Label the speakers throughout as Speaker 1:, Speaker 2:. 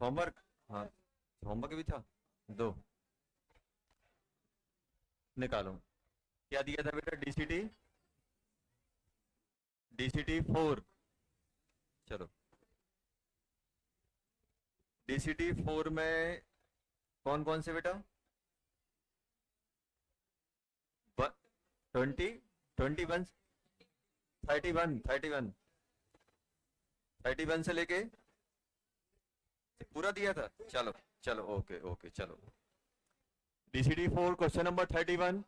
Speaker 1: Homework, हाँ homework भी था। दो निकालो। क्या दिया था बेटा? DCT, DCT 4। चलो, डीसीटी 4 में कौन कौन से बेटा? 20, 21, 31, 31, 31 से लेके पूरा दिया था। चलो चलो, ओके ओके, चलो। डीसीटी 4 क्वेश्चन नंबर 31,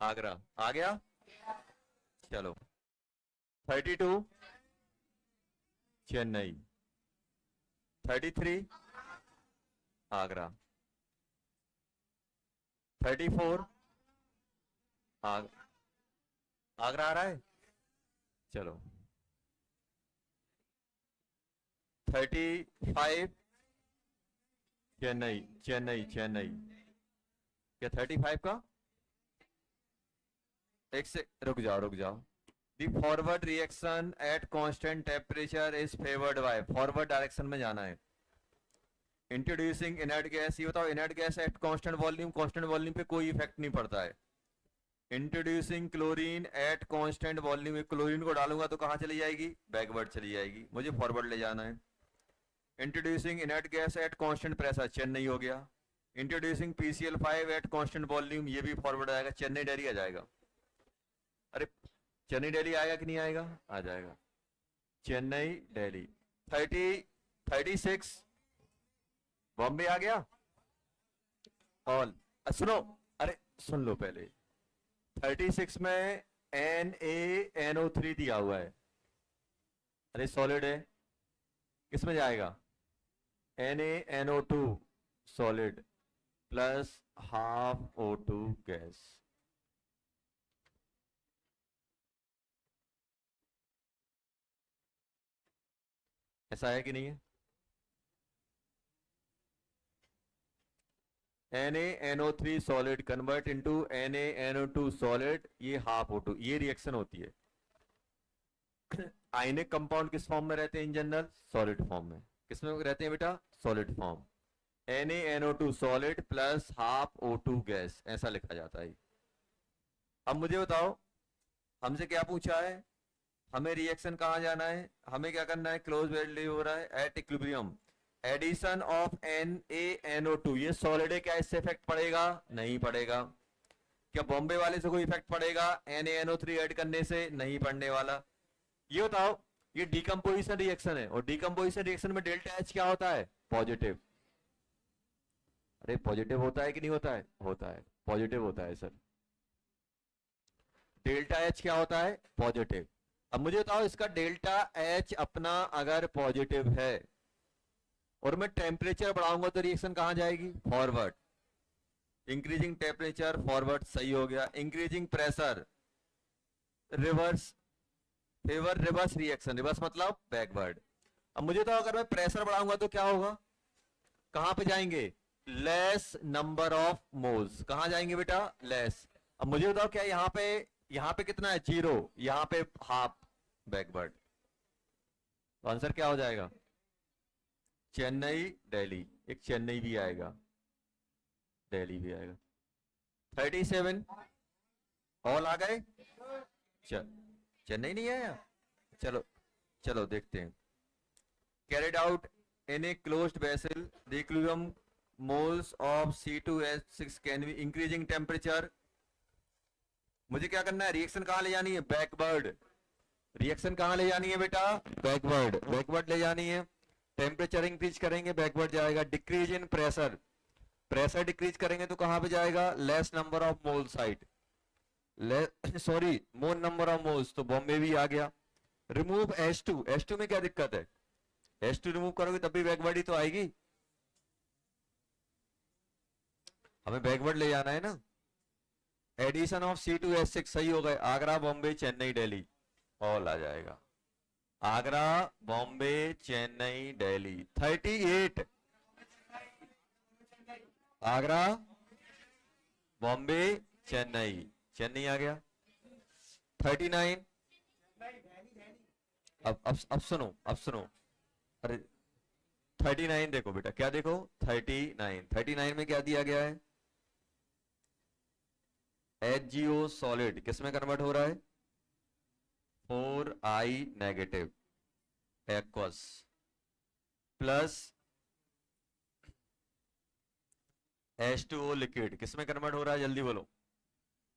Speaker 1: आगरा आ गया। चलो, 32 चेन्नई, 33 आगरा, 34 आग, आगरा आ रहा है। चलो, 35 चेन्नई, चेन्नई चेन्नई। क्या 35 का? एक से रुक जाओ, रुक जाओ। The forward reaction at constant temperature is favoured by, forward direction में जाना है। इंट्रोड्यूसिंग इनर्ट गैस, ये बताओ inert gas at constant volume, constant volume पे कोई इफेक्ट नहीं पड़ता है। Introducing chlorine at constant volume, chlorine को डालूंगा तो कहां चली जाएगी? बैकवर्ड चली जाएगी, मुझे फॉरवर्ड ले जाना है। Introducing inert gas at constant pressure, Chennai हो गया। Introducing PCl5 eight constant volume, ये भी फॉरवर्ड आएगा, चेन्नई डेली आ जाएगा। अरे चेन्नई दिल्ली आएगा कि नहीं आएगा? आ जाएगा, चेन्नई दिल्ली। 36 बॉम्बे आ गया। ऑल सुनो, अरे सुन लो पहले। 36 में NaNO3 दिया हुआ है, अरे सॉलिड है, किसमें जाएगा? NaNO2 solid plus half O2 gas. ऐसा है कि नहीं है? NaNO3 solid convert into NaNO2 solid, ये हाफ O2, ये रिएक्शन होती है। आयनिक कंपाउंड किस फॉर्म में रहते हैं इन जनरल? सॉलिड फॉर्म में। किसमें रहते हैं बेटा? Solid form. NaNO2 solid plus half O2 gas, ऐसा लिखा जाता है। अब मुझे बताओ, हमसे क्या पूछा है? हमें रिएक्शन कहां जाना है, हमें क्या करना है? क्लोज वैल्यू हो रहा है at equilibrium, addition of NaNO2, ये सॉलिड है, क्या इससे इफेक्ट पड़ेगा? नहीं पड़ेगा। क्या बॉम्बे वाले से कोई इफेक्ट पड़ेगा NaNO3 ऐड करने से? नहीं पड़ने वाला। ये बताओ, ये डिकम्पोजिशन रिएक्शन है, और डिकम्पोजिशन रिएक्शन में डेल्टा H क्या होता है? पॉजिटिव। अरे पॉजिटिव होता है कि नहीं होता है? होता है, पॉजिटिव होता है सर। डेल्टा H क्या होता है? पॉजिटिव। अब मुझे बताओ, इसका डेल्टा H अपना अगर पॉजिटिव है और मैं टेम्परेचर बढ़ाऊंगा तो रिएक्शन कहां जाएगी? फॉरवर्ड। इंक्रीजिंग टेम्परेचर फॉरवर्ड, सही हो गया। Increasing pressure reverse, favour reverse reaction, reverse मतलब बैकवर्ड। अब मुझे तो अगर मैं प्रेशर बढ़ाऊंगा तो क्या होगा? कहां पे जाएंगे? लेस नंबर ऑफ मोल्स, कहां जाएंगे बेटा? लेस। अब मुझे बताओ, क्या यहां पे कितना है? 0, यहां पे हाफ, बैकवर्ड। तो आंसर क्या हो जाएगा? चेन्नई दिल्ली, एक चेन्नई भी आएगा, दिल्ली भी आएगा। 37 ऑल आ गए। चेन्नई नहीं आया? चलो चलो देखते हैं। Carried out in a closed vessel, the equilibrium moles of C2H6 can be increasing temperature. मुझे क्या करना है? रिएक्शन कहां ले जानी है? बैकवर्ड। रिएक्शन कहां ले जानी है बेटा? बैकवर्ड, बैकवर्ड ले जानी है। टेम्परेचर इंक्रीज करेंगे, बैकवर्ड जाएगा। Decrease in pressure, pressure decrease करेंगे तो कहां पे जाएगा? Less number of mole site, sorry more number of moles, तो बॉम्बे भी आ गया। रिमूव H2, H2 में क्या दिक्कत है? H2 रिमूव करोगे तब भी बैकवर्ड ही तो आएगी, हमें बैकवर्ड ले जाना है ना। एडिशन ऑफ C2H6, सही हो गए। आगरा बॉम्बे चेन्नई दिल्ली, ऑल आ जाएगा। आगरा बॉम्बे चेन्नई दिल्ली। 38 आगरा बॉम्बे चेन्नई, चेन्नई आ गया। 39, अब सुनो, अब सुनो। अरे 39 देखो बेटा, क्या देखो, 39 में क्या दिया गया है, HgO सॉलिड किस में कन्वर्ट हो रहा है, 4I negative aqueous plus H2O liquid किस में कन्वर्ट हो रहा है, जल्दी बोलो,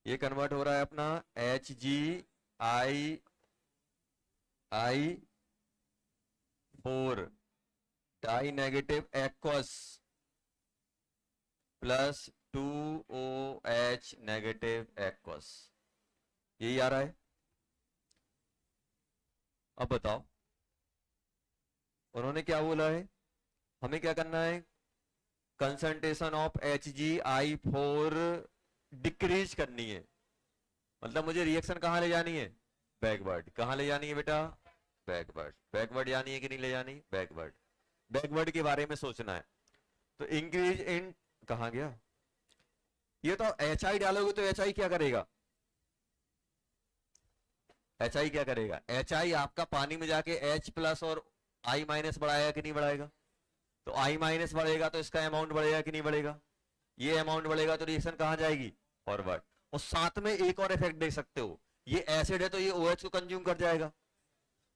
Speaker 1: ये कन्वर्ट हो रहा है अपना HgI4 die negative aqueous plus 2OH negative aqueous, यही आ रहा है। अब बताओ उन्होंने क्या बोला है, हमें क्या करना है, कंसंट्रेशन ऑफ HgI4 डिक्रीज करनी है, मतलब मुझे रिएक्शन कहां ले जानी है, बैकवर्ड। कहां ले जानी है बेटा, बैकवर्ड। बैकवर्ड जानी है कि नहीं ले जानी, बैकवर्ड। बैकवर्ड के बारे में सोचना है। तो इंक्रीज इन, कहां गया ये, तो HI डालोगे तो HI क्या करेगा, HI क्या करेगा, HI आपका पानी में जाके H प्लस और I माइनस बढ़ाएगा कि नहीं बढ़ाएगा, तो I माइनस बढ़ेगा तो इसका अमाउंट बढ़ेगा कि नहीं बढ़ेगा, ये अमाउंट बढ़ेगा तो रिएक्शन कहां जाएगी, फॉरवर्ड। और साथ में एक और इफेक्ट देख सकते हो, ये एसिड है तो ये OH को कंज्यूम कर जाएगा,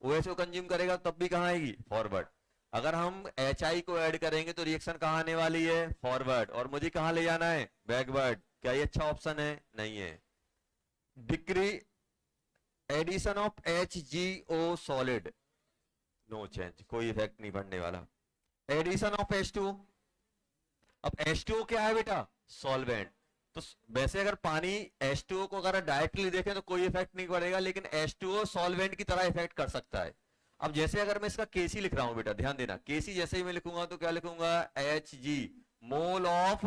Speaker 1: OH को कंज्यूम करेगा तब भी कहां आएगी, फॉरवर्ड। अगर हम HI को ऐड करेंगे तो रिएक्शन कहां आने वाली है, फॉरवर्ड, और मुझे कहां ले जाना है, बैकवर्ड। क्या ये अच्छा ऑप्शन है, नहीं है। Decree addition of HgO solid, no change, कोई इफेक्ट नहीं पड़ने वाला। एडिशन ऑफ H2O, अब H2O क्या है बेटा, सॉल्वेंट। तो वैसे अगर पानी H2O को अगर डायरेक्टली देखें तो कोई इफेक्ट नहीं पड़ेगा, लेकिन H2O सॉल्वेंट की तरह इफेक्ट कर सकता है। अब जैसे अगर मैं इसका केसी लिख रहा हूं बेटा, ध्यान देना, केसी जैसे ही मैं लिखूंगा तो क्या लिखूंगा, Hg mole of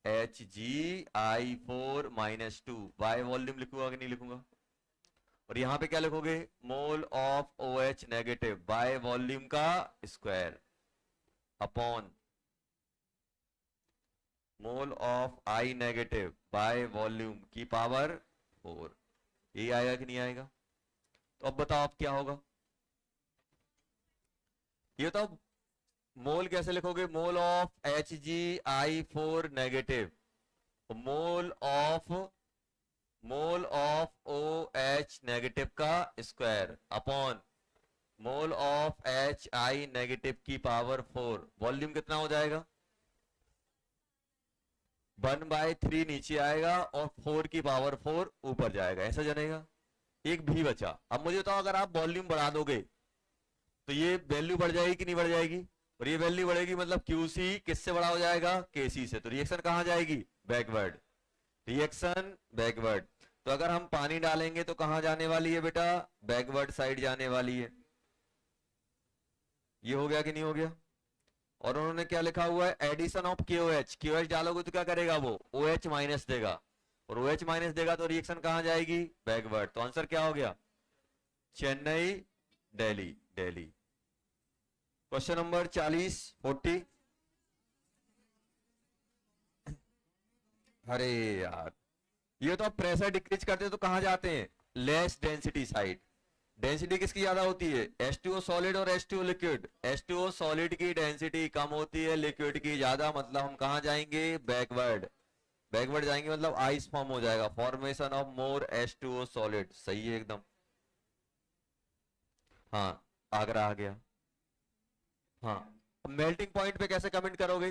Speaker 1: HgI4 minus 2 by volume लिखूंगा कि नहीं लिखूंगा, और यहां पे क्या लिखोगे, mole of OH negative by volume का square upon mole of I negative by volume की पावर 4। ये आएगा कि नहीं आएगा, तो अब बताओ अब क्या होगा, ये तो मोल कैसे लिखोगे, mole of HgI4 negative mole of OH negative का square upon mole of HI negative की पावर 4, वॉल्यूम कितना हो जाएगा, 1/3 नीचे आएगा और 4 की पावर 4 ऊपर जाएगा, ऐसा जानेगा। एक भी बचा। अब मुझे बताओ अगर आप वॉल्यूम बढ़ा दोगे तो ये वैल्यू बढ़ जाएगी कि नहीं बढ़ जाएगी, और ये वैल्यू बढ़ेगी मतलब QC किससे बड़ा हो जाएगा, KC से, तो रिएक्शन कहां जाएगी, बैकवर्ड। रिएक्शन बैकवर्ड, तो अगर हम पानी डालेंगे तो कहां जाने वाली है बेटा, बैकवर्ड साइड जाने वाली है। ये हो गया कि नहीं हो गया। और उन्होंने क्या लिखा हुआ है, एडिशन ऑफ KOH, KOH डालोगे तो क्या करेगा वो, OH माइनस देगा, और OH माइनस देगा तो रिएक्शन कहां जाएगी, बैकवर्ड। तो आंसर क्या हो गया, चेन्नई दिल्ली दिल्ली। Question number 40। अरे यार, ये तो आप प्रेशर डिक्रीज करते तो कहां जाते हैं, लेस डेंसिटी साइड। डेंसिटी किसकी ज्यादा होती है, H2O सॉलिड और H2O लिक्विड। H2O सॉलिड की डेंसिटी कम होती है, लिक्विड की ज्यादा, मतलब हम कहां जाएंगे, बैकवर्ड। बैकवर्ड जाएंगे मतलब आइस फॉर्म हो जाएगा, formation of more H2O solid, सही है एकदम। हाँ, आगरा आ गया। हाँ, मेल्टिंग पॉइंट पे कैसे कमेंट करोगे,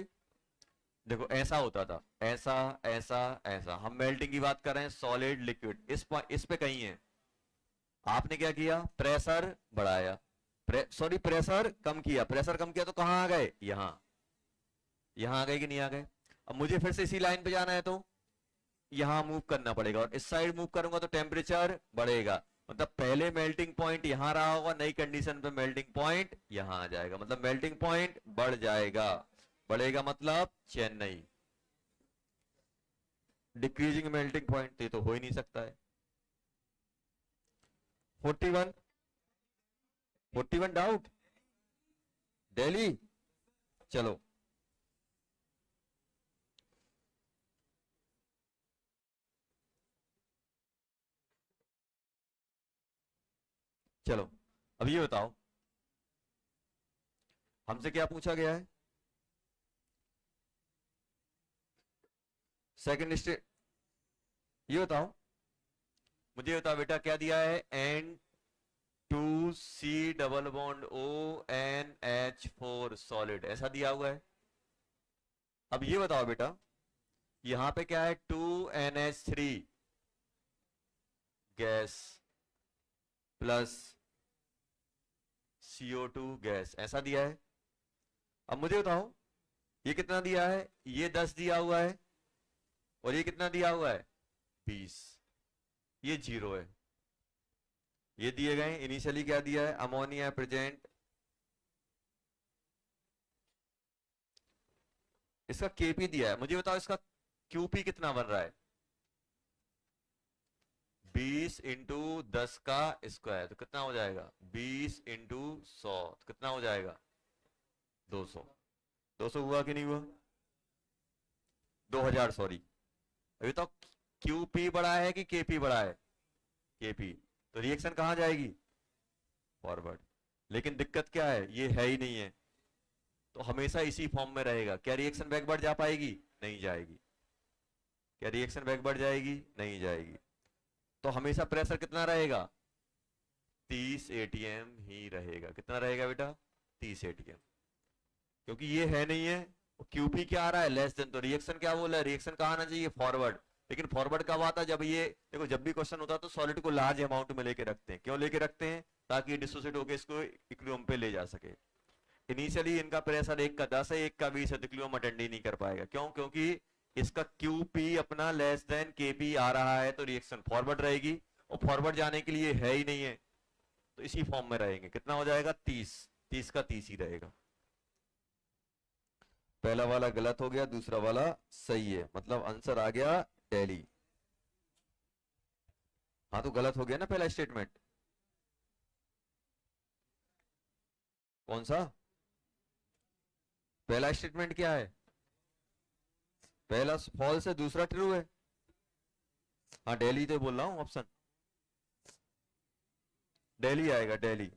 Speaker 1: देखो ऐसा होता था, ऐसा ऐसा ऐसा, हम मेल्टिंग की बात कर रहे हैं, सॉलिड लिक्विड, इस पे कहीं है, आपने क्या किया, प्रेशर बढ़ाया, सॉरी प्रेशर कम किया, प्रेशर कम किया तो कहां आ गए, यहां आ गए कि नहीं आ गए। अब मुझे फिर से इसी लाइन पे जाना है तो यहां मूव करना पड़ेगा, और इस साइड मूव करूंगा तो टेम्परेचर बढ़ेगा, मतलब पहले मेल्टिंग पॉइंट यहां रहा होगा, नई कंडीशन पे मेल्टिंग पॉइंट यहां आ जाएगा, मतलब मेल्टिंग पॉइंट बढ़ जाएगा, बढ़ेगा मतलब चेन्नई। डिक्रीजिंग मेल्टिंग पॉइंट तो हो ही नहीं सकता है। 41 डाउट, दिल्ली, चलो चलो, अब ये बताओ, हमसे क्या पूछा गया है? सेकंड स्टेट, ये बताओ, मुझे बताओ बेटा, क्या दिया है? N2C double bond ONH4 solid, ऐसा दिया हुआ है। अब ये बताओ बेटा, यहां पे क्या है? 2NH3 gas plus CO2 gas, ऐसा दिया है। अब मुझे बताओ, ये कितना दिया है? ये 10 दिया हुआ है, और ये कितना दिया हुआ है? 20। ये 0 है। ये दिए गए इनिशियली क्या दिया है? अमोनिया प्रेजेंट, इसका केपी दिया है। मुझे बताओ इसका क्यूपी कितना बन रहा है? 20 इंटू 10 का स्क्वायर, तो कितना हो जाएगा? 20 इंटू 100, तो कितना हो जाएगा? 200। 200 हुआ कि नहीं हुआ? 2000, सॉरी। अभी तो क्यूपी बड़ा है कि केपी बड़ा है? केपी। तो रिएक्शन कहां जाएगी? फॉरवर्ड। लेकिन दिक्कत क्या है? ये है ही नहीं है, तो हमेशा इसी फॉर्म में रहेगा। क्या रिएक्शन बैकवर्ड जा पाएगी? नहीं जाएगी। क्या रिएक्शन बैकवर्ड जाएगी? नहीं जाएगी। तो हमेशा प्रेशर कितना रहेगा? 30 atm ही रहेगा। कितना रहेगा बेटा? 30 atm। क्योंकि ये है नहीं है, क्यूपी क्या आ रहा है? Less than. तो रिएक्शन क्या बोला है? रिएक्शन कहाँ आना चाहिए? फॉरवर्ड। लेकिन फॉरवर्ड कब आता है? जब ये देखो, जब भी क्वेश्चन होता है तो सॉलिड को लार्ज अमाउंट में लेके रखते हैं। क्यों लेके रखते हैं? ताकि डिसोसिएट होकर इसको इक्विलिब्रियम पे ले जा सके। इनिशियली इनका प्रेशर 1 का 10 है, 1 का 20 है, तो इक्विलिब्रियम अटेंड ही नहीं कर पाएगा। क्यों? क्योंकि इसका क्यूपी अपना लेस देन केपी आ रहा है, तो रिएक्शन फॉरवर्ड रहेगी, और फॉरवर्ड जाने के लिए है ही नहीं है, तो इसी फॉर्म में रहेंगे। कितना हो जाएगा? 30। 30 का 30 ही रहेगा। पहला वाला गलत हो गया, दूसरा वाला सही है, मतलब आंसर आ गया दिल्ली। हाँ, तो गलत हो गया ना पहला स्टेटमेंट। कौन सा? पहला स्टेटमेंट क्या है? पहला फॉल्स है, दूसरा ट्रू है। हाँ, दिल्ली तो बोल रहा हूँ, ऑप्शन दिल्ली आएगा, दिल्ली।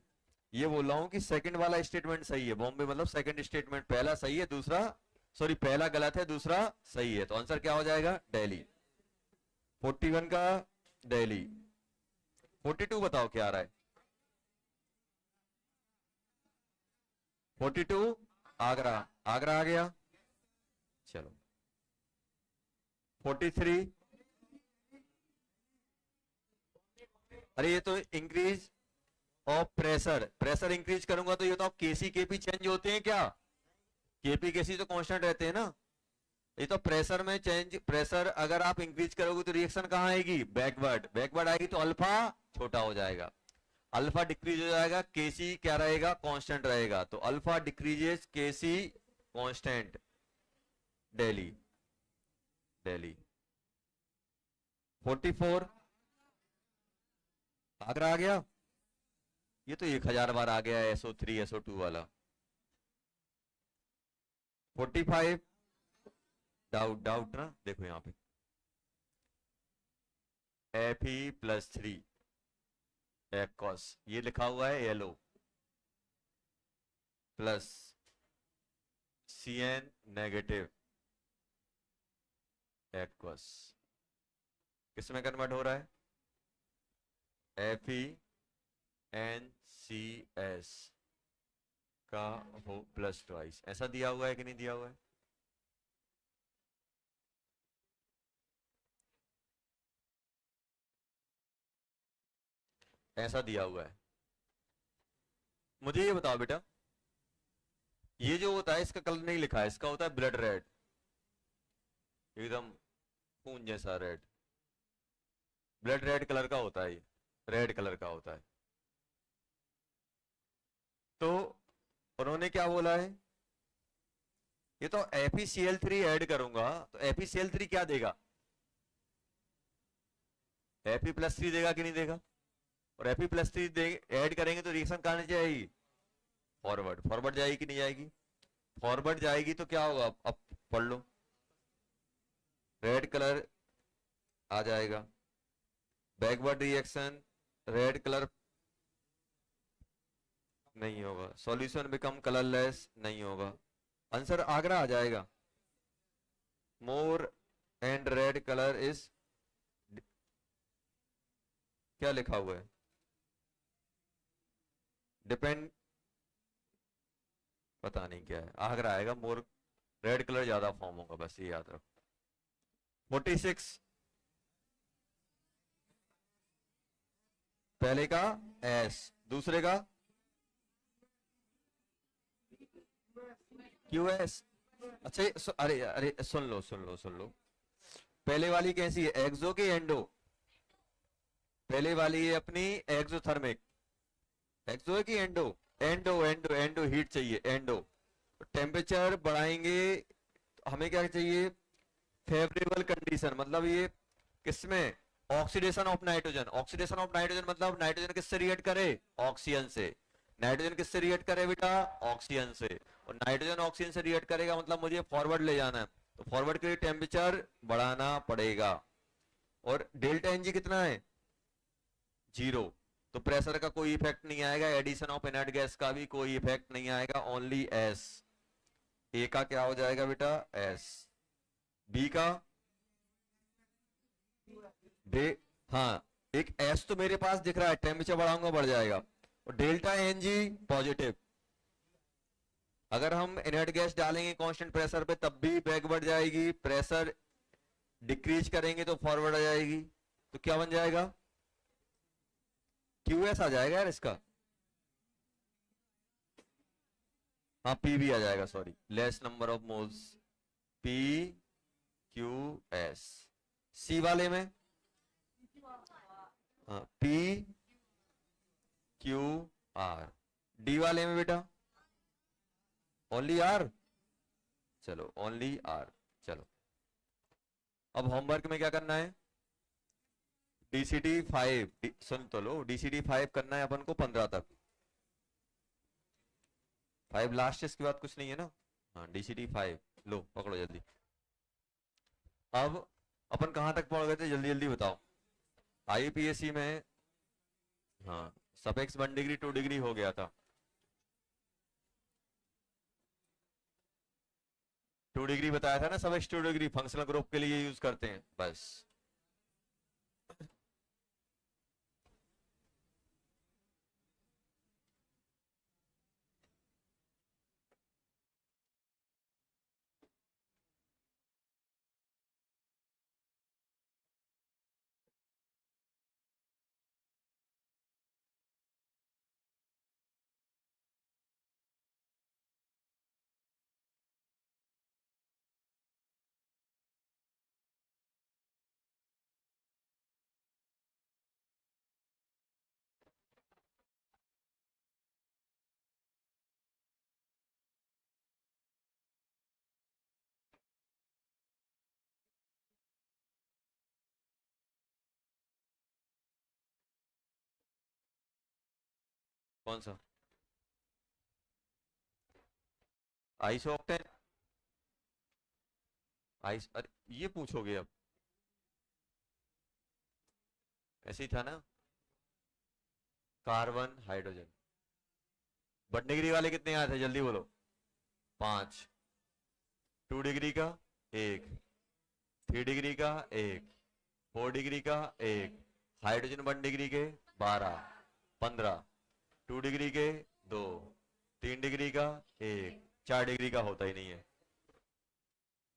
Speaker 1: ये बोल रहा हूं कि सेकंड वाला स्टेटमेंट सही है। बॉम्बे मतलब सेकंड स्टेटमेंट, पहला सही है, दूसरा सॉरी, पहला गलत है, दूसरा सही है, तो आंसर क्या हो जाएगा? दिल्ली। 41 का दिल्ली। 42 बताओ क्या आ रहा है? 42 आगरा। आगरा आ गया। चलो 43। अरे ये तो increase of pressure, pressure increase करूंगा तो ये तो केसी केपी चेंज होते हैं क्या? केपी केसी तो कांस्टेंट रहते हैं ना। ये तो प्रेशर में चेंज, प्रेशर अगर आप इंक्रीज करोगे तो रिएक्शन कहां आएगी? बैकवर्ड। बैकवर्ड आएगी तो अल्फा छोटा हो जाएगा, अल्फा डिक्रीज हो जाएगा, केसी क्या रहेगा? कांस्टेंट रहेगा। तो अल्फा डिक्रीजेस, केसी कांस्टेंट। दिल्ली। दिल्ली। 44 आगरा आ गया। ये तो 1000 बार आ गया है, SO3 SO2 वाला। 45 डाउट, डाउट ना, देखो यहाँ पे Fe+3 एक्वस, ये लिखा हुआ है yellow, plus Cn negative aqueous, किसमें कन्वर्ट हो रहा है? FeNCS का हो प्लस ट्वाइस, ऐसा दिया हुआ है कि नहीं दिया हुआ है? ऐसा दिया हुआ है। मुझे ये बताओ बेटा, ये जो होता है इसका कलर नहीं लिखा है, इसका होता है ब्लड रेड, एकदम खून जैसा रेड। ब्लड रेड कलर का होता है, ये रेड कलर का होता है। तो उन्होंने क्या बोला है? ये तो FeCl3 ऐड करूंगा, तो FeCl3 क्या देगा? Fe+3 देगा कि नहीं देगा? और Fe+3 ऐड करेंगे तो रिएक्शन कहां जाएगी? फॉरवर्ड। फॉरवर्ड जाएगी कि नहीं जाएगी? फॉरवर्ड जाएगी तो क्या होगा? अब पढ़ लो, रेड कलर आ जाएगा, बैकवर्ड रिएक्शन, रेड कलर नहीं होगा। सॉल्यूशन बिकम कलरलेस नहीं होगा। आंसर आगरा आ जाएगा। More and red colour is, क्या लिखा हुआ है? डिपेंड, पता नहीं क्या है, आगरा आएगा। मोर, रेड कलर ज्यादा फॉर्म होगा, बस ये याद रखो। 46, पहले का एस, दूसरे का क्यू एस। अच्छा अरे अरे सुन लो। पहले वाली कैसी है, एक्सो की एंडो? पहले वाली है अपनी एक्सोथर्मिक। एक्सो है कि endo? Endo endo endo, heat चाहिए एंडो। टेम्परेचर बढ़ाएंगे, हमें क्या चाहिए? फेवरेबल कंडीशन, मतलब ये किसमें? Oxidation of nitrogen. Oxidation of nitrogen मतलब नाइट्रोजन किससे रिएक्ट करे? ऑक्सीजन से। नाइट्रोजन किससे रिएक्ट करे बेटा? ऑक्सीजन से। और नाइट्रोजन ऑक्सीजन से रिएक्ट करेगा मतलब मुझे फॉरवर्ड ले जाना है, तो फॉरवर्ड के लिए टेम्परेचर बढ़ाना पड़ेगा। और डेल्टा एनजी कितना है? 0। तो प्रेशर का कोई इफेक्ट नहीं आएगा, एडिशन ऑफ इनर्ट गैस का भी कोई इफेक्ट नहीं आएगा, ओनली एस। ए का क्या हो जाएगा बेटा? एस। बी का डे, हाँ, एक एस तो मेरे पास दिख रहा है, टेम्परेचर बढ़ाऊंगा बढ़ जाएगा। और डेल्टा एन जी पॉजिटिव। अगर हम इनर्ट गैस डालेंगे कांस्टेंट प्रेशर पे तब भी बैकवर्ड जाएगी, प्रेशर डिक्रीज करेंगे तो फॉरवर्ड आ जाएगी। तो क्या बन जाएगा? क्यूएस आ जाएगा यार इसका। हाँ पी भी आ जाएगा, sorry, less number of moles, P Q S. C वाले में हाँ पी क्यू आर। डी वाले में बेटा ओनली आर। चलो ओनली आर। चलो अब होमवर्क में क्या करना है? DCT 5, सुन तो लो, DCT 5 करना है अपन को 15 तक। 5 लास्ट, इसके बाद कुछ नहीं है ना। हाँ DCT 5 लो, पकड़ो जल्दी। अब अपन कहां तक पहुंच गए थे, जल्दी जल्दी बताओ। IUPAC में, हाँ, सफिक्स 1 डिग्री 2 डिग्री हो गया था। 2 डिग्री बताया था ना, सफिक्स 2 डिग्री फंक्शनल ग्रुप के लिए यूज करते हैं बस। कौन सा? Iso octane? आइस, अरे ये पूछोगे अब? ऐसे ही था ना। Carbon hydrogen. 1 डिग्री वाले कितने आए थे, जल्दी बोलो। 5। 2 डिग्री का 1, 3 डिग्री का 1, 4 डिग्री का 1, हाइड्रोजन 1 डिग्री के 12, 15, 2 डिग्री के 2, 3 डिग्री का 1, 4 डिग्री का होता ही नहीं है।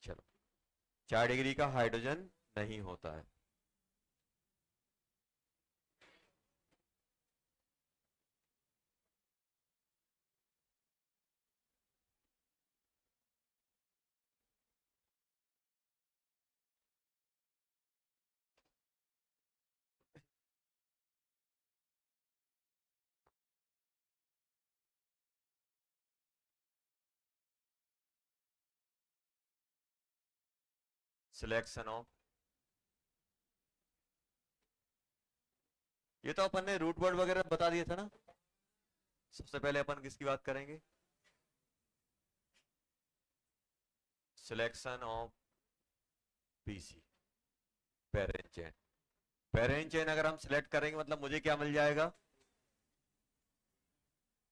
Speaker 1: चलो, 4 डिग्री का हाइड्रोजन नहीं होता है। सिलेक्शन ऑफ, ये तो अपन ने रूट वर्ड वगैरह बता दिया था ना। सबसे पहले अपन किसकी बात करेंगे? Selection of PC, parent chain. Parent chain अगर हम सिलेक्ट करेंगे मतलब मुझे क्या मिल जाएगा?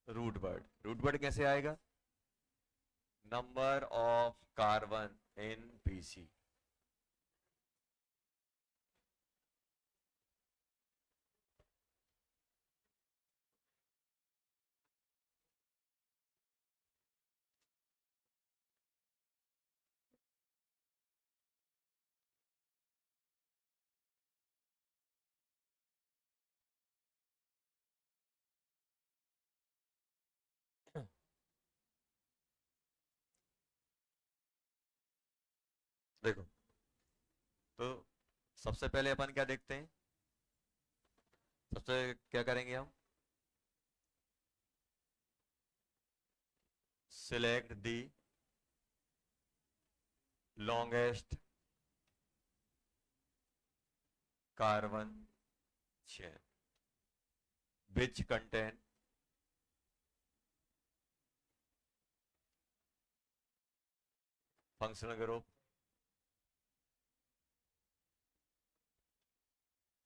Speaker 1: रूट वर्ड कैसे आएगा? Number of carbon in PC. देखो, तो सबसे पहले अपन क्या देखते हैं? सबसे क्या करेंगे हम? Select the longest carbon chain which contain functional group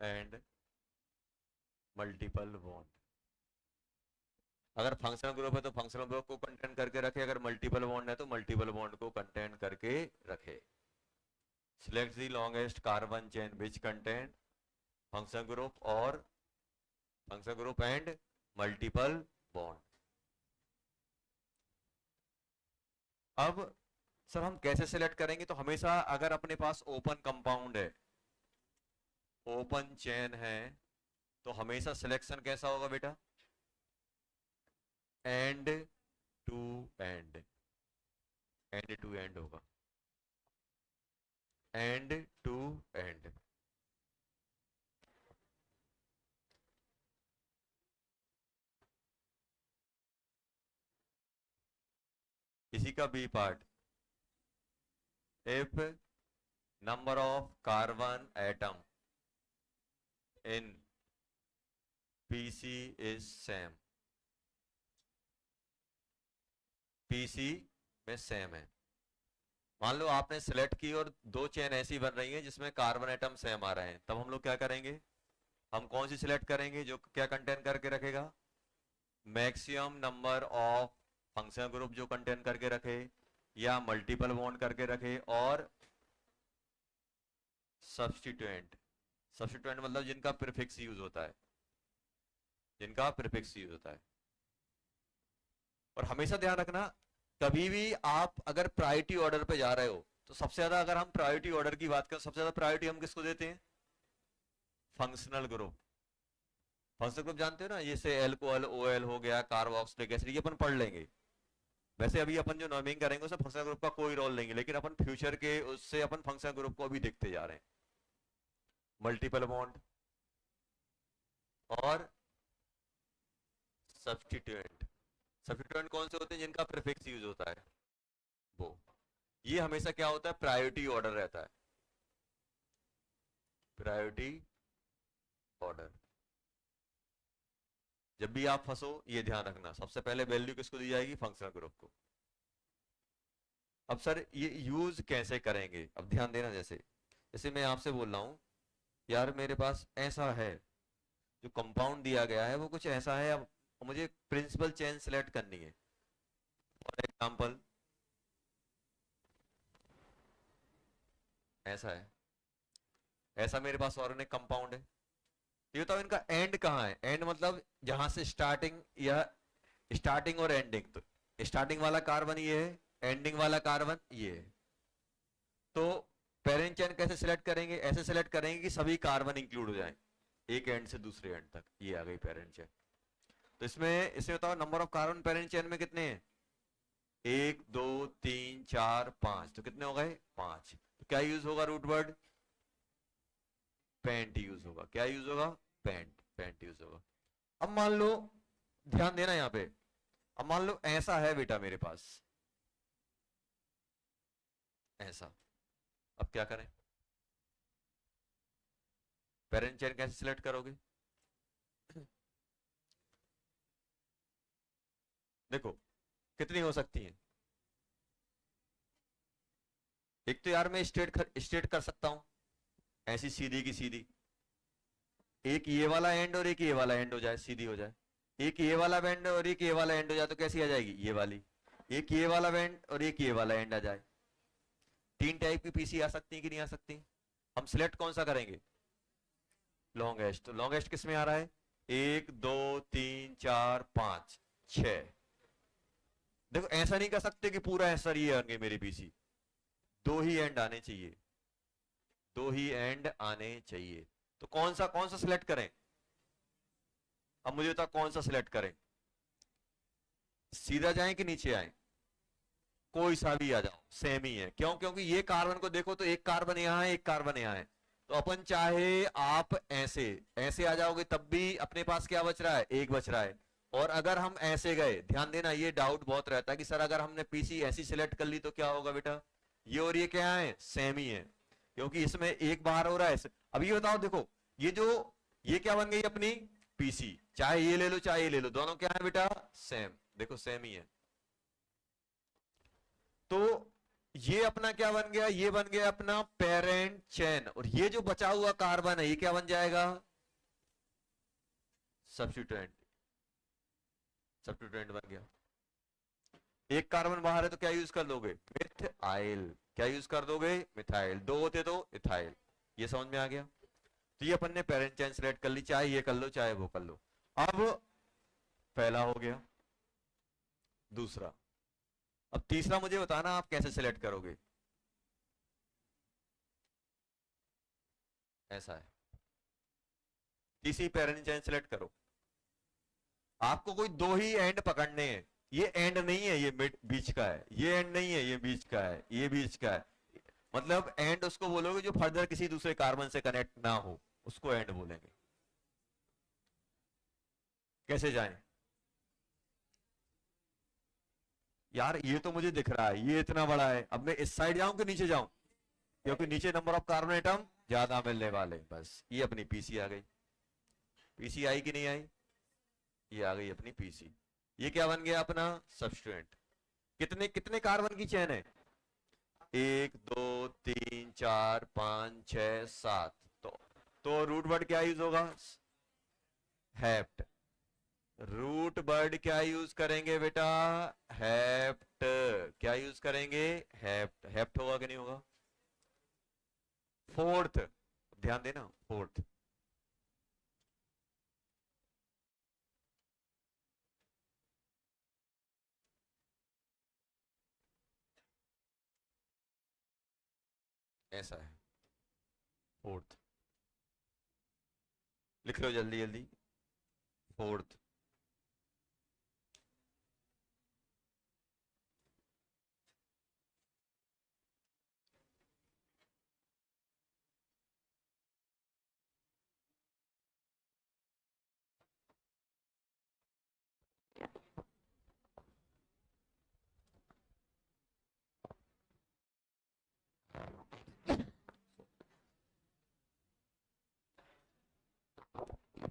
Speaker 1: and multiple bond. अगर फंक्शनल ग्रुप है तो फंक्शनल ग्रुप को कंटेन करके रखे, अगर मल्टीपल बॉन्ड है तो मल्टीपल बॉन्ड को कंटेन करके रखे। Select the longest carbon chain which contain functional group और functional group and multiple bond. अब सर हम कैसे सिलेक्ट करेंगे? तो हमेशा अगर अपने पास ओपन कंपाउंड है, ओपन चेन है, तो हमेशा सिलेक्शन कैसा होगा बेटा? End to end, end to end होगा, एंड टू एंड। इसी का B part, if number of carbon atom in PC is same, PC में सेम है। मान लो आपने सिलेक्ट की और दो चेन ऐसी बन रही है जिसमें कार्बन एटम सेम आ रहे हैं, तब हम लोग क्या करेंगे? हम कौन सी सिलेक्ट करेंगे जो क्या कंटेन करके रखेगा? Maximum number of functional group जो कंटेन करके रखे, या मल्टीपल बॉन्ड करके रखे, और सब्स्टिट्यूएंट। सब्स्टिट्यूएंट मतलब जिनका प्रीफिक्स यूज होता है, जिनका प्रीफिक्स यूज होता है। और हमेशा ध्यान रखना, कभी भी आप अगर प्रायोरिटी ऑर्डर पे जा रहे हो तो सबसे ज्यादा, अगर हम प्रायोरिटी ऑर्डर की बात करें, सबसे ज्यादा प्रायोरिटी हम किसको देते हैं? Functional group. फंक्शनल ग्रुप जानते हो ना, जैसे एल्कोहल ओएल हो गया, कार्बोक्सिलिक एसिड, ये अपन पढ़ लेंगे। वैसे अभी अपन जो नॉर्मिंग करेंगे उसमें फंक्शनल ग्रुप का कोई रोल नहीं है, लेकिन अपन फ्यूचर के उससे अपन फंक्शनल ग्रुप को भी देखते जा रहे हैं। मल्टीपल बॉन्ड और सब्स्टिट्यूएंट। सब्स्टिट्यूएंट कौन से होते हैं? जिनका प्रीफिक्स यूज होता है वो। ये हमेशा क्या होता है? प्रायोरिटी ऑर्डर रहता है, प्रायोरिटी ऑर्डर। जब भी आप फंसो ये ध्यान रखना, सबसे पहले वैल्यू किसको दी जाएगी? फंक्शनल ग्रुप को। अब सर ये यूज कैसे करेंगे? अब ध्यान देना, जैसे जैसे मैं आपसे बोल रहा हूं, यार मेरे पास ऐसा है, जो कंपाउंड दिया गया है वो कुछ ऐसा है, अब मुझे प्रिंसिपल चेन सिलेक्ट करनी है। फॉर एग्जाम्पल ऐसा है, ऐसा मेरे पास ऑर्गेनिक कंपाउंड है। ये बताओ इनका एंड कहाँ है? एंड मतलब जहां से स्टार्टिंग, या स्टार्टिंग और एंडिंग। तो स्टार्टिंग वाला कार्बन ये है, एंडिंग वाला कार्बन ये है। तो पेरेंट चेन कैसे सिलेक्ट करेंगे? ऐसे सिलेक्ट करेंगे कि सभी कार्बन इंक्लूड हो जाएं, एक एंड से दूसरे एंड तक। ये आ गई पेरेंट चेन। तो इसमें बताओ number of carbon parent chain में कितने हैं? 1 2 3 4 5, तो कितने हो गए? 5। तो क्या यूज होगा? रूट वर्ड पेंट यूज होगा। क्या यूज होगा? पेंट, पेंट यूज होगा। अब मान लो, ध्यान देना यहां पे, अब मान लो ऐसा है बेटा मेरे पास, ऐसा। अब क्या करें? पेरेंट चेन कैसे सिलेक्ट करोगे? देखो कितनी हो सकती है? एक तो यार मैं स्ट्रेट कर सकता हूं, ऐसी सीधी की सीधी, एक ये वाला एंड और एक ये वाला एंड हो जाए, सीधी हो जाए। एक ये वाला बैंड और एक ये वाला एंड हो जाए तो कैसी आ जाएगी, ये वाली। एक ये वाला बैंड और एक ये वाला एंड आ जाए। तीन टाइप की पीसी आ सकती है कि नहीं आ सकती? हम सिलेक्ट कौन सा करेंगे? लॉन्गेस्ट। तो लॉन्गेस्ट किस में आ रहा है? 1 2 3 4 5 6। देखो ऐसा नहीं कर सकते कि पूरा आंसर ये आएंगे मेरे पीसी। दो ही एंड आने चाहिए, दो ही एंड आने चाहिए। तो कौन सा सिलेक्ट करें? अब मुझे बता कौन सा सिलेक्ट करें। सीधा जाएं कि नीचे आए? कोई सा भी आ जाओ, सेम ही है। क्यों? क्योंकि ये कार्बन को देखो तो एक कार्बन यहां है, एक कार्बन यहां है। तो अपन चाहे आप ऐसे ऐसे आ जाओगे तब भी अपने पास क्या बच रहा है? एक बच रहा है। और अगर हम ऐसे गए, ध्यान देना ये डाउट बहुत रहता है कि सर अगर हमने पीसी ऐसी सिलेक्ट कर ली तो क्या होगा बेटा? ये और ये क्या है? सेम ही है, क्योंकि इसमें एक बाहर हो रहा है। अब ये बताओ, देखो ये जो ये क्या बन गई अपनी पीसी। चाहे ये ले लो चाहे ये ले लो, दोनों क्या है बेटा? सेम। देखो सेम ही है। तो ये अपना क्या बन गया? ये बन गया अपना पेरेंट चेन। और ये जो बचा हुआ कार्बन है ये क्या बन जाएगा? सब्स्टिट्यूएंट। सब्स्टिट्यूएंट बन गया। एक कार्बन बाहर है तो क्या यूज कर दोगे? मिथाइल। क्या यूज कर दोगे? मिथाइल। दो होते तो इथाइल। ये समझ में आ गया? तो ये अपन ने पेरेंट चेन सेलेक्ट कर ली, चाहे ये कर लो चाहे वो कर लो। अब पहला हो गया। दूसरा। अब तीसरा मुझे बताना आप कैसे सिलेक्ट करोगे। ऐसा है, तीसरी पेरेंट चेन सेलेक्ट करो। आपको कोई दो ही एंड पकड़ने हैं। ये एंड नहीं है, ये बीच का है। ये एंड नहीं है, ये बीच का है। ये बीच का है। मतलब एंड उसको बोलोगे जो फर्दर किसी दूसरे कार्बन से कनेक्ट ना हो, उसको एंड बोलेंगे। कैसे जाएं? यार ये तो मुझे दिख रहा है, ये इतना बड़ा है। अब मैं इस साइड जाऊं कि नीचे जाऊं? क्योंकि नीचे नंबर ऑफ कार्बन एटम ज्यादा मिलने वाले। बस ये अपनी पीसी आ गई। पीसी आई कि नहीं आई? ये आ गई अपनी पीसी। ये क्या बन गया अपना? सब्स्टिट्यूएंट। कितने कितने कार्बन की चेन है? 1 2 3 4 5 6 7। तो रूट वर्ड क्या यूज होगा? हैप्ट। रूट वर्ड क्या यूज करेंगे बेटा? हैप्ट। क्या यूज करेंगे? हैप्ट। हैप्ट होगा कि नहीं होगा? फोर्थ, ध्यान देना, फोर्थ। ऐसा है, फोर्थ। लिख लो जल्दी जल्दी। फोर्थ।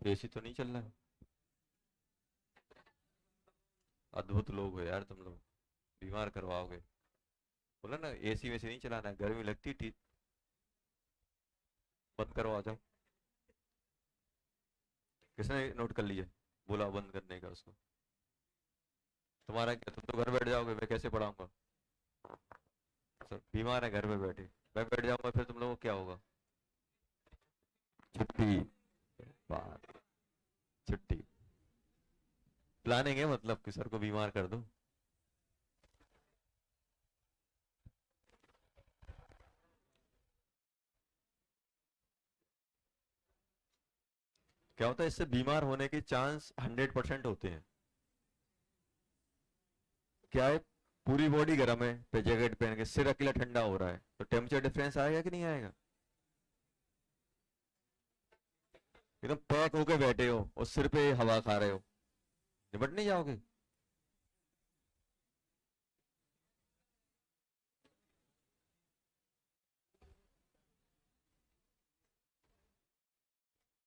Speaker 1: एसी तो नहीं चल रहा है? अद्भुत लोग हो यार तुम लोग, बीमार करवाओगे। बोला ना एसी वैसे नहीं चलाना है, गर्मी लगती थी। बंद करो, आ जाओ। किसने नोट कर लिया? बोला बंद करने का उसको। तुम्हारा क्या, तुम तो घर बैठ जाओगे, मैं कैसे पढ़ाऊंगा? सर बीमार है, घर में बैठे। मैं बैठ जाऊंगा फिर तुम लोगों को क्या होगा? छुट्टी। बात। छुट्टी। प्लानिंग है मतलब कि सर को बीमार कर दो। क्या होता है इससे बीमार होने के चांस 100% होते हैं। क्या है? पूरी बॉडी गर्म है, पे जैकेट पहन के, सिर अकेला ठंडा हो रहा है, तो टेम्परेचर डिफरेंस आएगा कि नहीं आएगा? एकदम पैक होके बैठे हो और सिर पे हवा खा रहे हो, निपट नहीं जाओगे?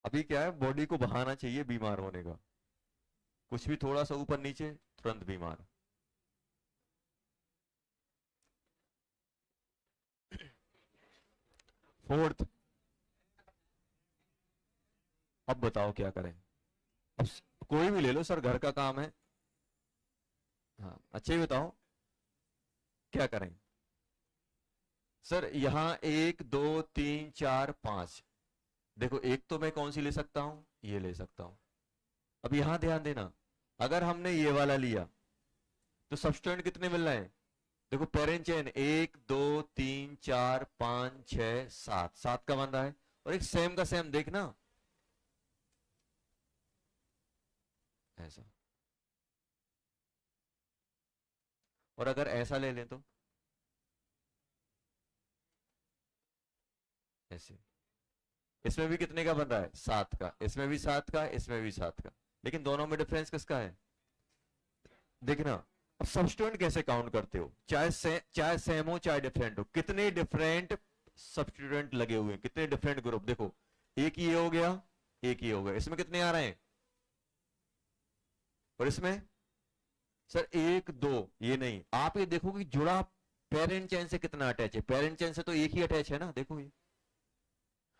Speaker 1: अभी क्या है, बॉडी को बहाना चाहिए बीमार होने का। कुछ भी थोड़ा सा ऊपर नीचे, तुरंत बीमार। फोर्थ। अब बताओ क्या करें? अब कोई भी ले लो सर, घर का काम है। हाँ अच्छा ही बताओ क्या करें। सर यहाँ 1 2 3 4 5, देखो एक तो मैं कौन सी ले सकता हूं, ये ले सकता हूं। अब यहां ध्यान देना, अगर हमने ये वाला लिया तो सब्स्टिट्यूएंट कितने मिल रहे हैं। देखो पेरेंट चेन 1 2 3 4 5 6 7, 7 का बन रहा है। और एक सेम का सेम देखना, ऐसा। और अगर ऐसा ले लें तो ऐसे, इसमें भी कितने का बन रहा है, 7 का, इसमें भी 7 का, इसमें भी 7 का। लेकिन दोनों में डिफरेंस किसका है, देखना। अब सब्स्टिट्यूएंट कैसे काउंट करते हो, चाहे सेम हो चाहे डिफरेंट हो, कितने डिफरेंट सब्स्टिट्यूएंट लगे हुए हैं, कितने डिफरेंट ग्रुप। देखो एक ये हो गया, एक ये हो गया, इसमें कितने आ रहे हैं, और इसमें सर 1 2, ये नहीं। आप ये देखो कि जुड़ा पेरेंट चेन से कितना अटैच है, पेरेंट चेन से तो एक ही अटैच है ना, देखो ये।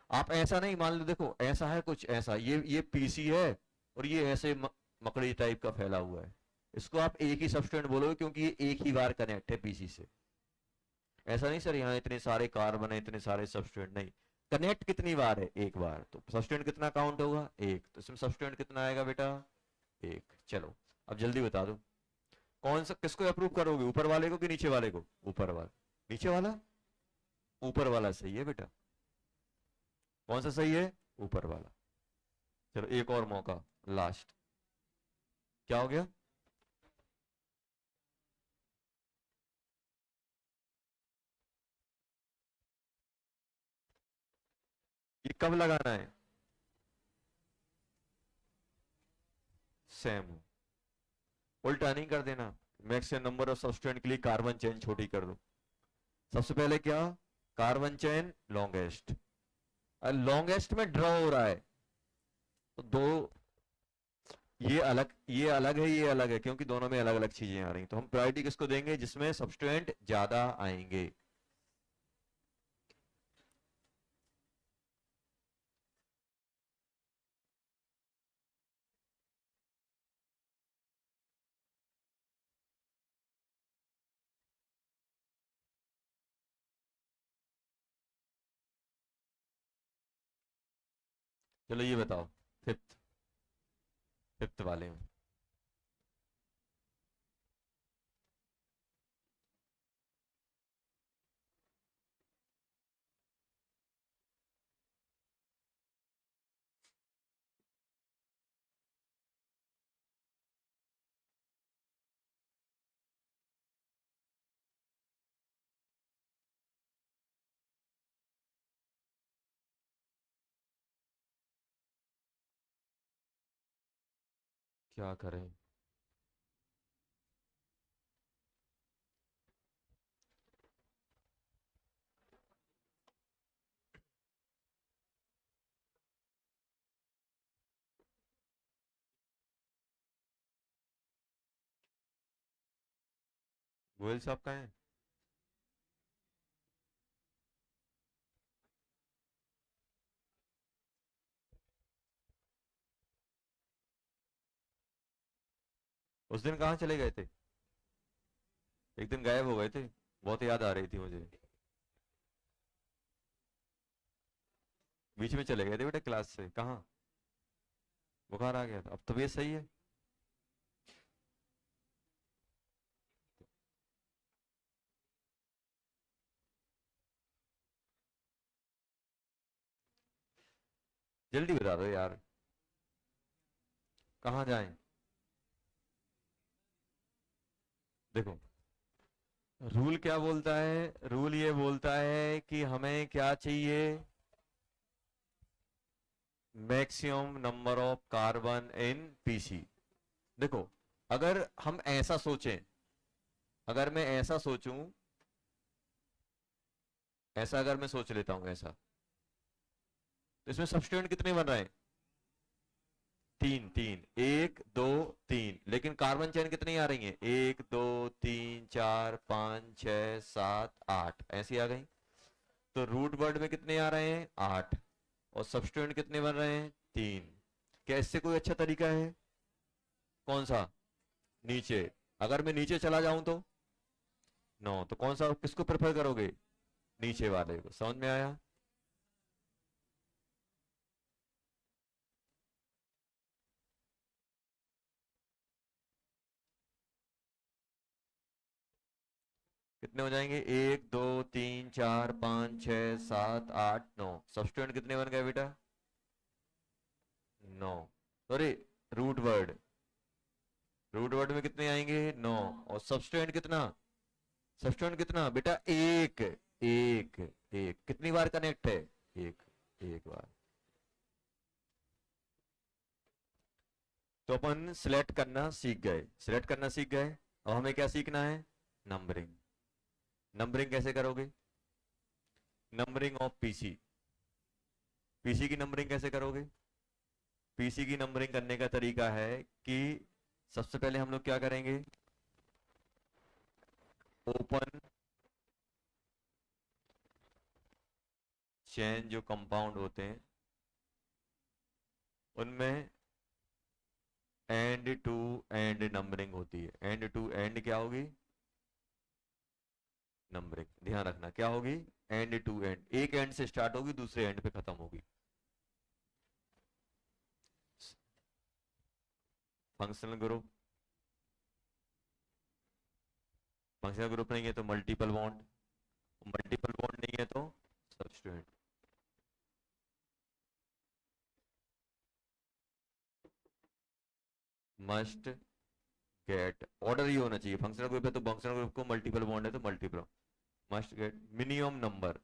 Speaker 1: आप ऐसा नहीं मान लो, देखो ऐसा है कुछ ऐसा, ये पीसी है और ये ऐसे मकड़ी टाइप का फैला हुआ है, इसको आप एक ही सब्स्टिट्यूएंट बोलोगे क्योंकि ये एक ही बार कनेक्ट है पीसी से। ऐसा नहीं सर यहाँ इतने सारे कार्बन है, इतने सारे सब्स्टिट्यूएंट, नहीं। कनेक्ट कितनी बार है, एक बार, तो सब्स्टिट्यूएंट कितना काउंट होगा, एक, तो इसमें सब्स्टिट्यूएंट कितना आएगा बेटा, एक। चलो अब जल्दी बता दो, कौन सा, किसको अप्रूव करोगे, ऊपर वाले को कि नीचे वाले को, ऊपर वाला। नीचे वाला, ऊपर वाला सही है बेटा। कौन सा सही है, ऊपर वाला। चलो एक और मौका, लास्ट। क्या हो गया, ये कब लगाना है, सेम हो, उल्टा नहीं कर देना। मैक्सिमम नंबर ऑफ सब्स्टिट्यूएंट के लिए कार्बन चेन छोटी कर दो। सबसे पहले क्या, कार्बन चेन लॉन्गेस्ट, लॉन्गेस्ट में ड्रॉ हो रहा है तो दो, ये अलग, ये अलग है, ये अलग है, क्योंकि दोनों में अलग अलग चीजें आ रही, तो हम प्रायोरिटी किसको देंगे, जिसमें सब्स्टिट्यूएंट ज्यादा आएंगे। चलो ये बताओ, फिफ्थ, फिफ्थ वाले में क्या करें। गोयल साहब का है, उस दिन कहाँ चले गए थे, एक दिन गायब हो गए थे, बहुत याद आ रही थी मुझे। बीच में चले गए थे बेटा क्लास से, कहाँ, बुखार आ गया था, अब तबीयत सही है। जल्दी बता दो यार, कहाँ जाएं। देखो रूल क्या बोलता है, रूल ये बोलता है कि हमें क्या चाहिए, maximum number of carbon in PC. देखो अगर हम ऐसा सोचें, अगर मैं ऐसा सोचूं, ऐसा अगर मैं सोच लेता हूं ऐसा, तो इसमें सब्स्टिट्यूएंट कितने बन रहे हैं, तीन, तीन, 1 2 3, लेकिन कार्बन चेन कितनी आ रही है, 1 2 3 4 5 6 7 8, ऐसी आ गई। तो रूट वर्ड में कितने आ रहे हैं, 8, और सब्स्टिट्यूएंट कितने बन रहे हैं, 3। क्या इससे कोई अच्छा तरीका है, कौन सा? नीचे। अगर मैं नीचे चला जाऊं तो 9, तो कौन सा, किसको प्रेफर करोगे? नीचे वाले को। समझ में आया? कितने हो जाएंगे? 1 2 3 4 5 6 7 8 9। सब्स्टिट्यूएंट कितने बन गए बेटा? 9। Sorry, root word. Root word में कितने आएंगे? 9। और सब्स्टिट्यूएंट कितना? सब्स्टिट्यूएंट कितना बेटा? एक। एक। एक कितनी बार कनेक्ट है? एक। एक बार। तो अपन सिलेक्ट करना सीख गए, सिलेक्ट करना सीख गए। अब हमें क्या सीखना है? नंबरिंग। नंबरिंग कैसे करोगे? Numbering of PC. पीसी की नंबरिंग कैसे करोगे? पीसी की नंबरिंग करने का तरीका है कि सबसे पहले हम लोग क्या करेंगे? ओपन चेन जो कंपाउंड होते हैं उनमें एंड टू एंड नंबरिंग होती है। एंड टू एंड क्या होगी? नंबरिंग। ध्यान रखना क्या होगी? End to end. एक एंड से स्टार्ट होगी, दूसरे एंड पे खत्म होगी। Functional group. फंक्शनल ग्रुप नहीं है तो मल्टीपल बॉन्ड। मल्टीपल बॉन्ड नहीं है तो सब्स्टिट्यूएंट। Must get. ऑर्डर ही होना चाहिए। फंक्शनल ग्रुप है तो फंक्शनल ग्रुप को, मल्टीपल बॉन्ड है तो multiple. Must get minimum number.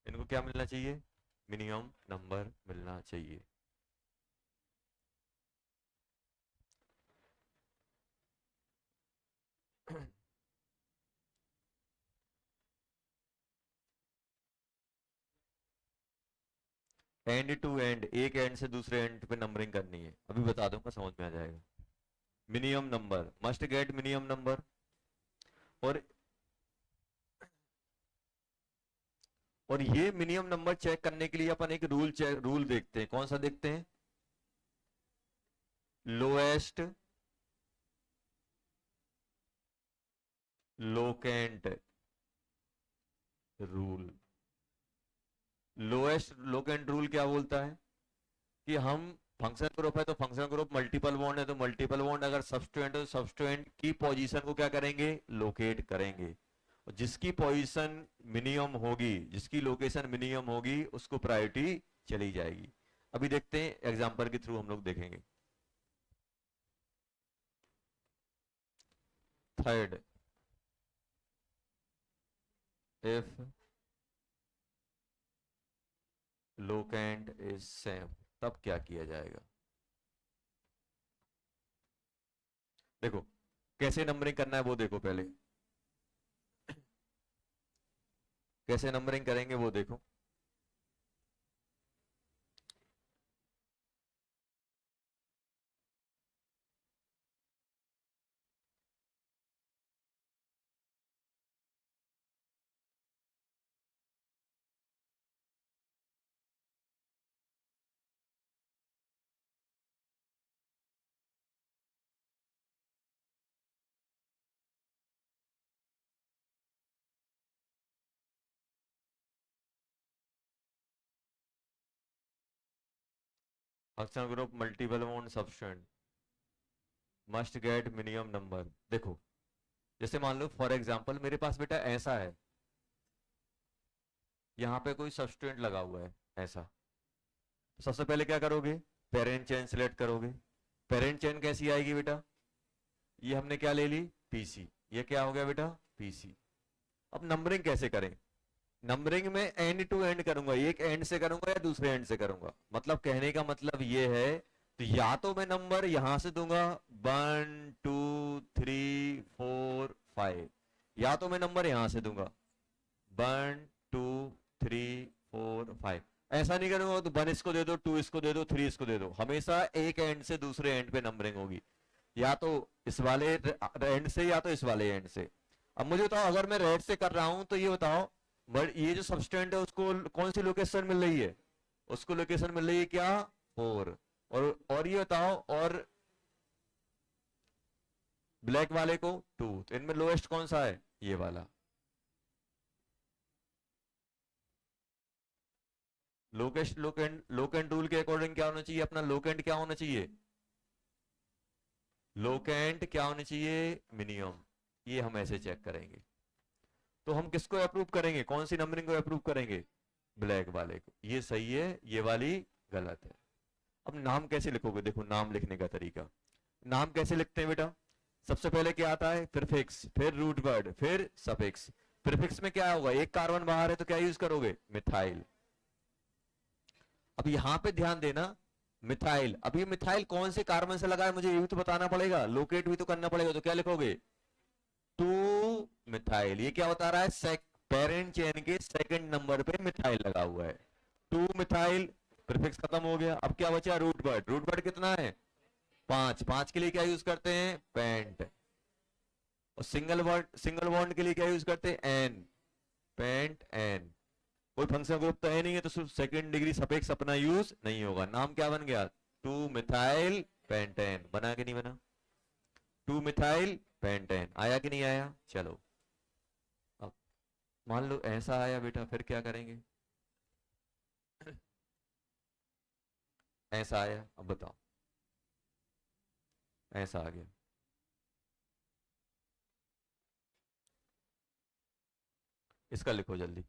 Speaker 1: इनको क्या मिलना चाहिए? मिनिमम नंबर मिलना चाहिए। एंड टू एंड, एक एंड से दूसरे एंड पे नंबरिंग करनी है। अभी बता दूंगा, समझ में आ जाएगा। Minimum number, must get minimum number. और ये मिनिमम नंबर चेक करने के लिए अपन एक रूल देखते हैं। कौन सा देखते हैं? Lowest locant rule. Lowest locant rule क्या बोलता है कि हम फंक्शन ग्रुप है तो फंक्शन ग्रुप, मल्टीपल बॉन्ड है तो मल्टीपल बॉन्ड, अगर सब्स्टिट्यूएंट है तो सब्स्टिट्यूएंट की पोजीशन को क्या करेंगे? लोकेट करेंगे। और जिसकी पोजीशन मिनिमम होगी, जिसकी लोकेशन मिनिमम होगी, उसको प्रायोरिटी चली जाएगी। अभी देखते हैं, एग्जांपल के थ्रू हम लोग देखेंगे। Third, if locant is same, तब क्या किया जाएगा? देखो कैसे नंबरिंग करना है वो देखो पहले। कैसे नंबरिंग करेंगे वो देखो। Functional group, multiple bond, substituent, must get minimum number. देखो जैसे मान लो फॉर एग्जांपल मेरे पास बेटा ऐसा है, यहाँ पे कोई सब्स्टिट्यूएंट लगा हुआ है ऐसा। तो सबसे पहले क्या करोगे? पेरेंट चेन सिलेक्ट करोगे। पेरेंट चेन कैसी आएगी बेटा? ये हमने क्या ले ली? पीसी। ये क्या हो गया बेटा? पीसी। अब नंबरिंग कैसे करें? नंबरिंग में एंड टू एंड करूंगा, एक एंड से करूंगा या दूसरे एंड से करूंगा। मतलब कहने का मतलब ये है, तो या तो मैं नंबर यहां से दूंगा 1 2 3 4 5, या तो मैं नंबर यहां से दूंगा 1 2 3 4 5। ऐसा नहीं करूंगा तो 1 इसको दे दो, 2 इसको दे दो, 3 इसको दे दो। हमेशा एक एंड से दूसरे एंड पे नंबरिंग होगी, या तो इस वाले एंड से या तो इस वाले एंड से। अब मुझे बताओ, अगर मैं रेड से कर रहा हूं तो ये बताओ बट ये जो सब्सटेंट है उसको कौन सी लोकेशन मिल रही है, उसको लोकेशन मिल रही है क्या, 4। और ये बताओ, और ब्लैक वाले को 2, तो इनमें लोएस्ट कौन सा है, ये वाला। लोकेस्ट लोकेंट रूल के अकॉर्डिंग क्या होना चाहिए अपना, लोकेंट क्या होना चाहिए, लोकेंट क्या होना चाहिए, मिनिमम। ये हम ऐसे चेक करेंगे। तो हम किसको अप्रूव करेंगे, कौन सी नंबरिंग को अप्रूव करेंगे, ब्लैक वाले को। ये सही है, ये वाली गलत है। अब नाम कैसे लिखोगे, देखो नाम लिखने का तरीका। नाम कैसे लिखते हैं बेटा, सबसे पहले क्या आता है, प्रीफिक्स, फिर रूट वर्ड, फिर सफिक्स। प्रीफिक्स में क्या होगा, एक कार्बन बाहर है तो क्या यूज करोगे, मिथाइल। अब यहां पे ध्यान देना, मिथाइल। अब ये मिथाइल कौन से कार्बन से लगा है मुझे ये भी तो बताना पड़ेगा, लोकेट भी तो करना पड़ेगा, तो क्या लिखोगे, टू मिथाइल। ये क्या बता रहा है, पेरेंट चेन के सेकंड नंबर पे मिथाइल लगा हुआ है, टू मिथाइल। प्रीफिक्स खत्म हो गया, अब क्या बचा, रूट वर्ड। रूट वर्ड कितना है, 5। 5 के लिए क्या यूज करते हैं, पेंट। और सिंगल बॉन्ड के लिए क्या यूज करते हैं, एन, पेंट एन। कोई फंक्शन ग्रुप तो है नहीं है, तो सिर्फ सेकंड डिग्री सफिक्स अपना यूज नहीं होगा। नाम क्या बन गया, टू मिथाइल पेंटेन। बना कि नहीं बना, टू मिथाइल पेंटेन। आया कि नहीं आया, चलो। अब मान लो ऐसा आया बेटा, फिर क्या करेंगे, ऐसा आया, अब बताओ, ऐसा आ गया। इसका लिखो जल्दी।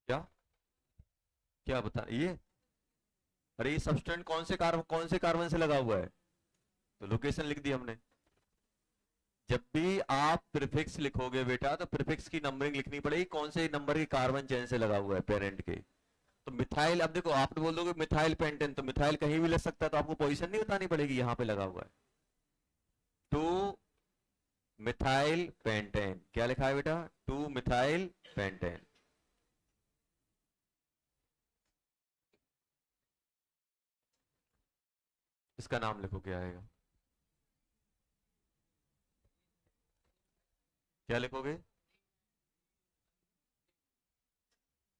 Speaker 1: क्या क्या बता ये, अरे ये सब्सटेंट कौन से कार्बन से लगा हुआ है, तो लोकेशन लिख दी हमने। जब भी आप प्रीफिक्स लिखोगे बेटा, तो प्रीफिक्स की नंबरिंग लिखनी पड़ेगी, कौन से नंबर के कार्बन चेन से लगा हुआ है, पेरेंट के। तो मिथाइल, अब देखो आप बोल दोगे मिथाइल पेंटेन, तो मिथाइल कहीं भी लग सकता है, तो आपको पोजीशन नहीं बतानी पड़ेगी, यहां पे लगा हुआ है, टू मिथाइल पेंटेन। क्या लिखा है बेटा, टू मिथाइल पेंटेन। इसका नाम लिखो, क्या आएगा, क्या लिखोगे,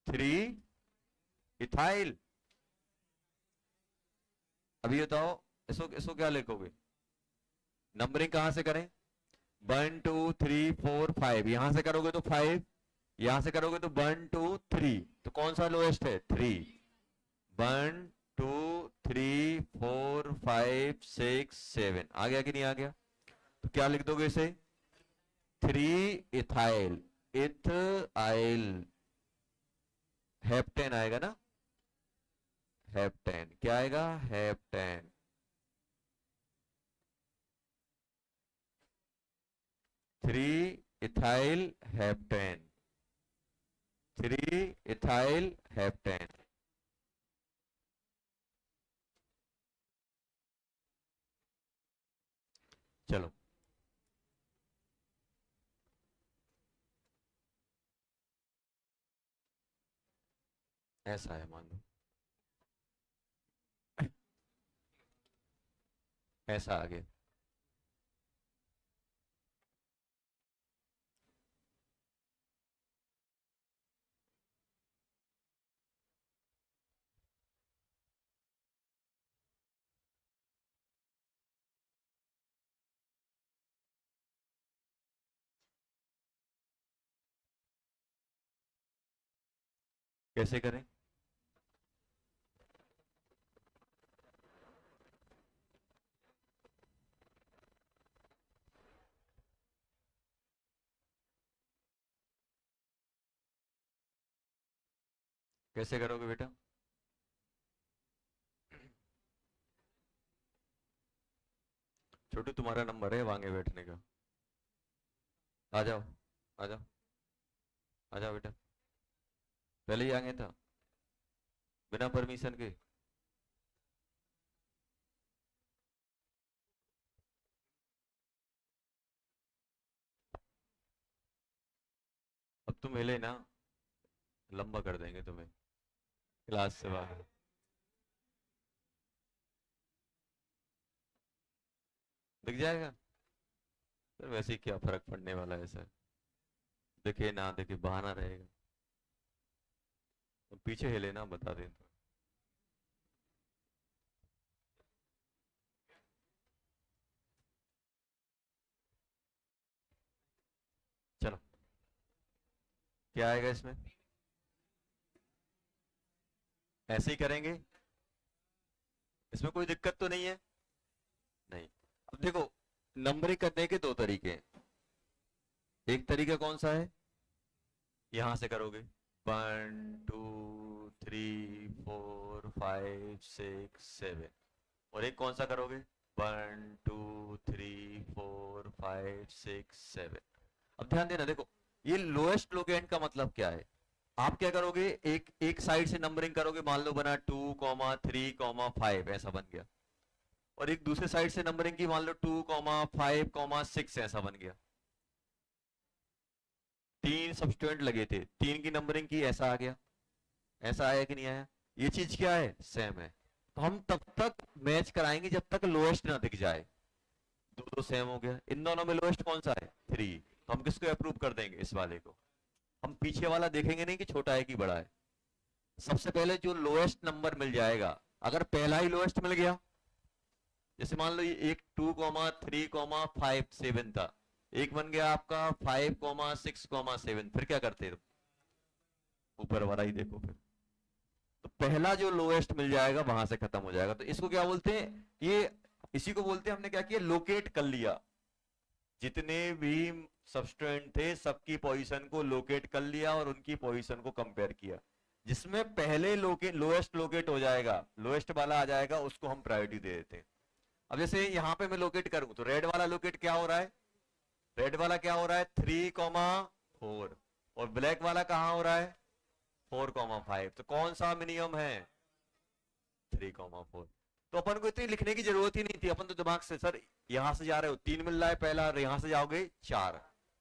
Speaker 1: 3 इथाइल। अभी बताओ, इसको इसको क्या लिखोगे, नंबरिंग कहां से करें, 1 2 3 4 5, यहां से करोगे तो 5, यहां से करोगे तो 1 2 3, तो कौन सा लोएस्ट है, 3। 1 2 3 4 5 6 7 आ गया कि नहीं आ गया, तो क्या लिख दोगे इसे, 3 इथाइल, इथाइल, हेप्टेन आएगा ना, हेप्टेन क्या आएगा, heptane. 3 ethyl heptane, 3 ethyl heptane. चलो, ऐसा है मान लो, ऐसा आ गया। कैसे करें? कैसे करोगे बेटा? छोटू तुम्हारा नंबर है आगे बैठने का। आ जाओ, आ जाओ, आ जाओ बेटा। पहले ही आगे था, बिना परमिशन के। अब तुम हिले ना, लंबा कर देंगे तुम्हें क्लास से बाहर। दिख जाएगा सर, वैसे ही क्या फर्क पड़ने वाला है सर, दिखे ना दिखे बहाना रहेगा। तो पीछे हिले ना, बता दें तो। चलो, क्या आएगा इसमें? ऐसे ही करेंगे, इसमें कोई दिक्कत तो नहीं है? नहीं। अब देखो, नंबरिंग करने के दो तरीके हैं। एक तरीका कौन सा है? यहां से करोगे, 1 2 3 4 5 6 7। और एक कौन सा करोगे? 1 2 3 4 5 6 7। अब ध्यान देना, देखो ये लोएस्ट लोकेंड का मतलब क्या है। आप क्या करोगे, एक एक साइड से नंबरिंग करोगे, मान लो बना 2 3 5 ऐसा बन गया। और एक दूसरे साइड से नंबरिंग की, मान लो 2 5 6 ऐसा बन गया। तीन सब्स्टिट्यूएंट लगे थे, तीन की नंबरिंग की, ऐसा आ गया। ऐसा आया कि नहीं आया? ये चीज क्या है? सेम है। तो हम तब तक मैच कराएंगे जब तक लोएस्ट ना दिख जाए। दो दो सेम हो गया, इन दोनों में लोएस्ट कौन सा है? 3। तो हम किसको अप्रूव कर देंगे? इस वाले को। हम पीछे वाला देखेंगे नहीं कि छोटा है कि बड़ा है। सबसे पहले जो लोएस्ट नंबर मिल जाएगा, अगर पहला ही लोएस्ट मिल गया, जैसे मान लो ये एक 2 3 5 7 था, एक बन गया आपका 5 6 7। फिर क्या करते हो? ऊपर वाला ही देखो फिर। तो पहला जो लोएस्ट मिल जाएगा वहां से खत्म हो जाएगा। तो इसको क्या बोलते हैं? ये इसी को बोलते हैं, हमने क्या किया, लोकेट कर लिया। जितने भी सब्सटेंट थे सबकी पोजीशन को लोकेट कर लिया और उनकी पोजीशन को कंपेयर किया। जिसमें पहले लोएस्ट लोकेट हो जाएगा, लोएस्ट वाला आ जाएगा, उसको हम प्रायोरिटी दे देते हैं। अब जैसे यहां पे मैं लोकेट करूं तो रेड वाला लोकेट क्या हो रहा है? रेड वाला क्या हो रहा है? 3 4। और ब्लैक वाला कहां हो रहा है? 4 5। तो कौन सा मिनिमम है? 3 4। तो अपन को इतनी लिखने की जरूरत ही नहीं थी, अपन तो दिमाग से, सर यहां से जा रहे हो 3 मिल रहा है पहला, और यहां से जाओगे 4।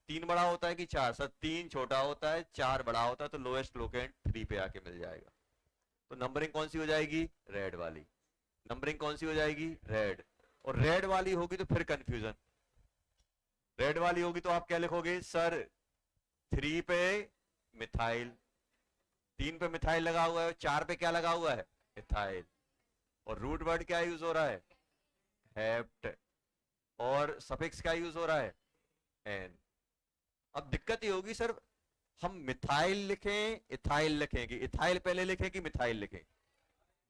Speaker 1: 3 बड़ा होता है कि 4? सर 3 छोटा होता है, 4 बड़ा होता है, तो लोएस्ट लोकेंट 3 पे आके मिल जाएगा। तो नंबरिंग कौन सी हो जाएगी? रेड वाली। नंबरिंग कौन सी हो जाएगी? रेड। और रेड वाली होगी तो फिर कंफ्यूजन। रेड वाली होगी तो आप क्या लिखोगे? सर 3 पे मिथाइल, 3 पे मिथाइल लगा हुआ है, 4 पे क्या लगा हुआ है? मिथाइल। और रूट वर्ड क्या यूज हो रहा है? हेप्ट। और सफिक्स क्या यूज हो रहा है? एन। अब दिक्कत ये होगी, सर हम मिथाइल लिखें इथाइल लिखें, कि इथाइल पहले लिखें कि मिथाइल लिखें?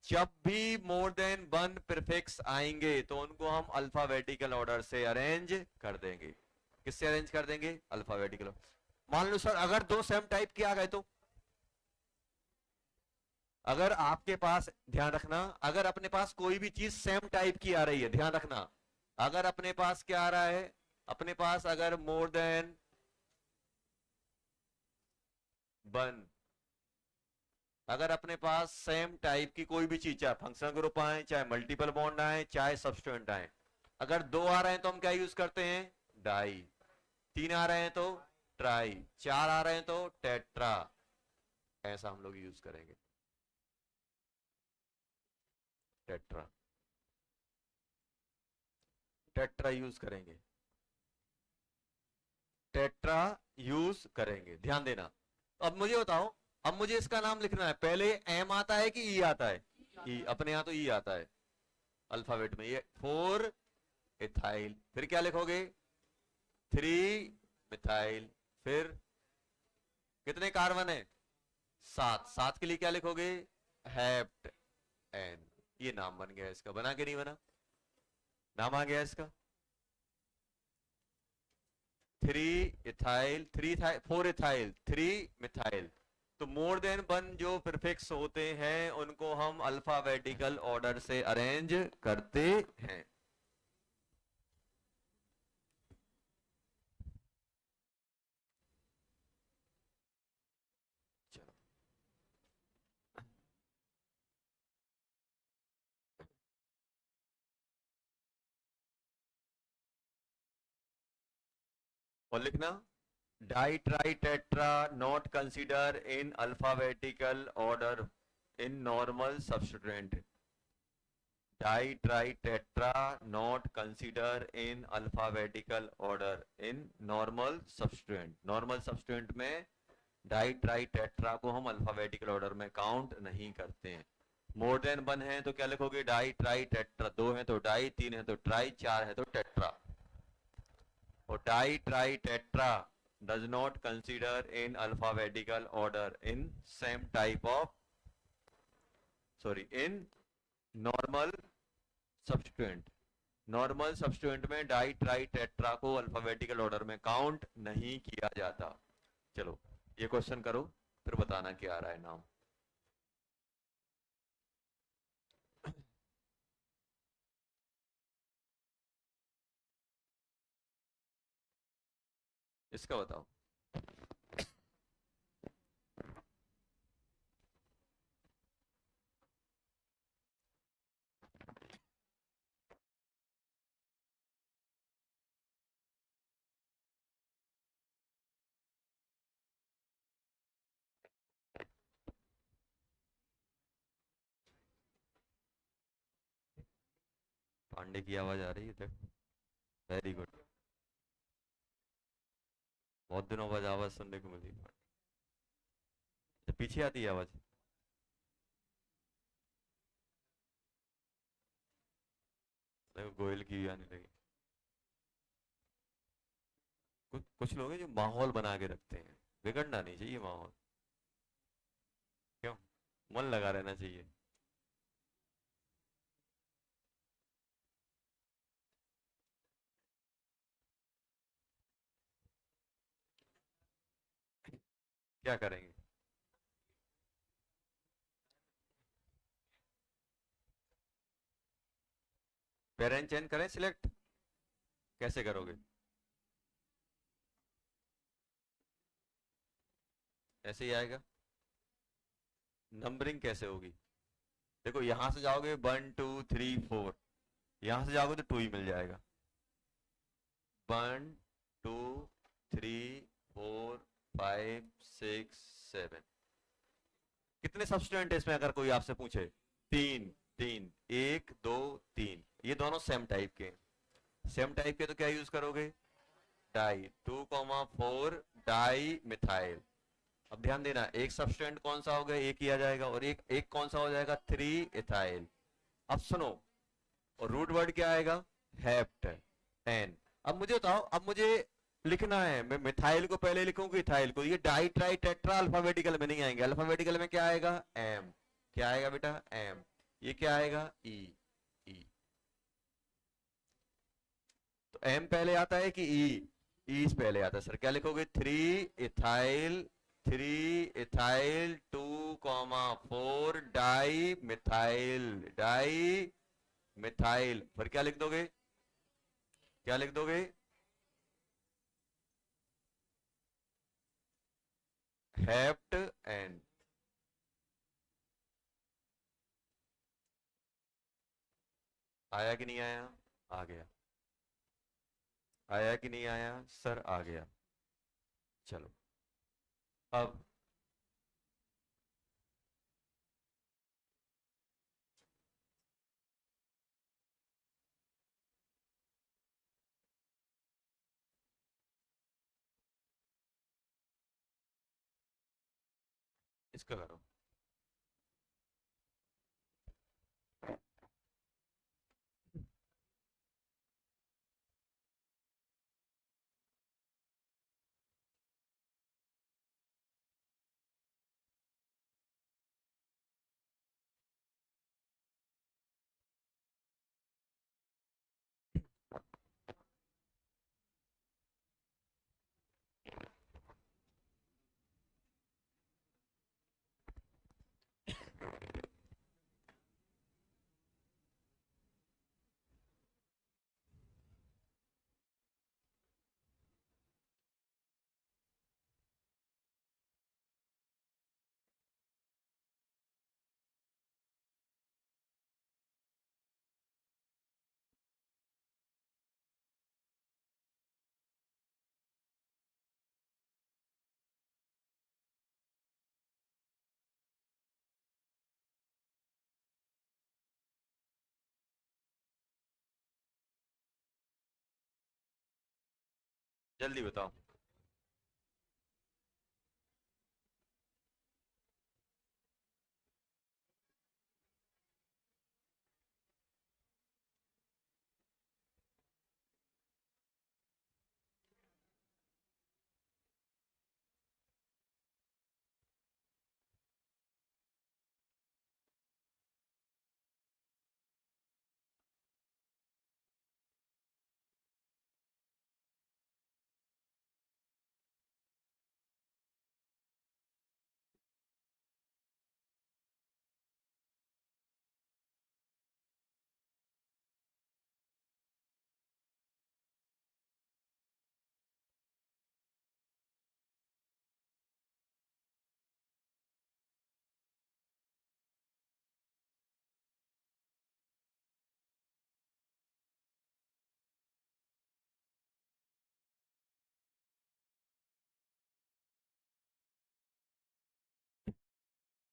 Speaker 1: जब भी मोर देन वन प्रीफिक्स आएंगे तो उनको हम अल्फाबेटिकल ऑर्डर से अरेंज कर देंगे। किससे अरेंज कर देंगे? अल्फाबेटिकल। मान लो सर अगर दो सेम टाइप के आ गए तो, अगर आपके पास, ध्यान रखना, अगर अपने पास कोई भी चीज सेम टाइप की आ रही है, ध्यान रखना, अगर अपने पास क्या आ रहा है, अपने पास अगर मोर देन वन, अगर अपने पास सेम टाइप की कोई भी चीज, चाहे फंक्शनल ग्रुप आए, चाहे मल्टीपल बॉन्ड आए, चाहे सब्स्टिट्यूएंट आए, अगर दो आ रहे हैं तो हम क्या यूज करते हैं? डाई। तीन आ रहे हैं तो ट्राई, चार आ रहे हैं तो टेट्रा। ऐसा हम लोग यूज करेंगे, टेट्रा। टेट्रा यूज करेंगे, टेट्रा यूज करेंगे, ध्यान देना। अब मुझे बताओ, अब मुझे इसका नाम लिखना है, पहले एम आता है कि ई आता है? ई। अपने यहां तो ई आता है अल्फाबेट में। ये 4 इथाइल, फिर क्या लिखोगे? 3 मिथाइल। फिर कितने कार्बन है? सात, सात के लिए क्या लिखोगे? Heptane. ये नाम बन गया इसका, बना के नहीं बना? नाम आ गया इसका। Three ethyl, four ethyl, three methyl. तो मोर देन वन जो प्रीफिक्स होते हैं उनको हम अल्फाबेटिकल ऑर्डर से अरेंज करते हैं। चलो, और लिखना, di tri tetra not consider in alphabetical order in normal substituent. Di tri tetra not consider in alphabetical order in normal substituent. Normal substituent में डाई ट्राई टेट्रा को हम अल्फाबेटिकल ऑर्डर में काउंट नहीं करते हैं। मोर देन वन है तो क्या लिखोगे? Di tri tetra. दो है तो डाई, तीन है तो ट्राई, चार है तो टेट्रा। और di tri tetra does not consider in alphabetical order in same type of, sorry, in normal substituent। Normal substituent में डाई ट्राई टेट्रा को अल्फाबेटिकल ऑर्डर में काउंट नहीं किया जाता। चलो ये क्वेश्चन करो, फिर बताना क्या आ रहा है नाम। इसका बताओ। पांडे की आवाज आ रही है? Very good. बहुत दिनों बाद आवाज सुनने को मिली। पीछे आती है आवाज। देखो गोयल की भी आने लगी। कुछ कुछ लोग हैं जो माहौल बना के रखते हैं। बिगड़ना नहीं चाहिए माहौल। क्यों? मन लगा रहना चाहिए। क्या करेंगे? पेरेंट चेंज करें सिलेक्ट? कैसे करोगे? ऐसे ही आएगा। नंबरिंग कैसे होगी? देखो यहां से जाओगे 1 2 3 4, यहां से जाओगे तो 2 ही मिल जाएगा। 1 2 3 4 5 6 7। कितने सब्स्टिट्यूएंट है इसमें अगर कोई आपसे पूछे? तीन। तीन, एक दो तीन, ये दोनों सेम टाइप के हैं। सेम टाइप के तो क्या यूज करोगे? डाई। 2,4 di methyl. अब ध्यान देना, एक सब्स्टिट्यूएंट कौन सा हो गया? एक किया जाएगा। और एक एक कौन सा हो जाएगा? 3 इथाइल। अब सुनो, और रूट वर्ड क्या आएगा? Heptane. अब मुझे बताओ, अब मुझे लिखना है, मैं मिथाइल को पहले लिखूंगा इथाइल को। ये डाई ट्राई टेट्रा अल्फाबेटिकल में नहीं आएंगे। अल्फाबेटिकल में क्या आएगा? एम। क्या आएगा बेटा? एम। ये क्या आएगा? ई। ई। तो एम पहले आता है कि ई? ई पहले आता है। सर क्या लिखोगे? 3 ethyl, 2,4 di methyl. Dimethyl फिर क्या लिख दोगे? क्या लिख दोगे? Heptane. आया कि नहीं आया? आ गया। आया कि नहीं आया? सर आ गया। चलो अब इसका करो। जल्दी बताओ।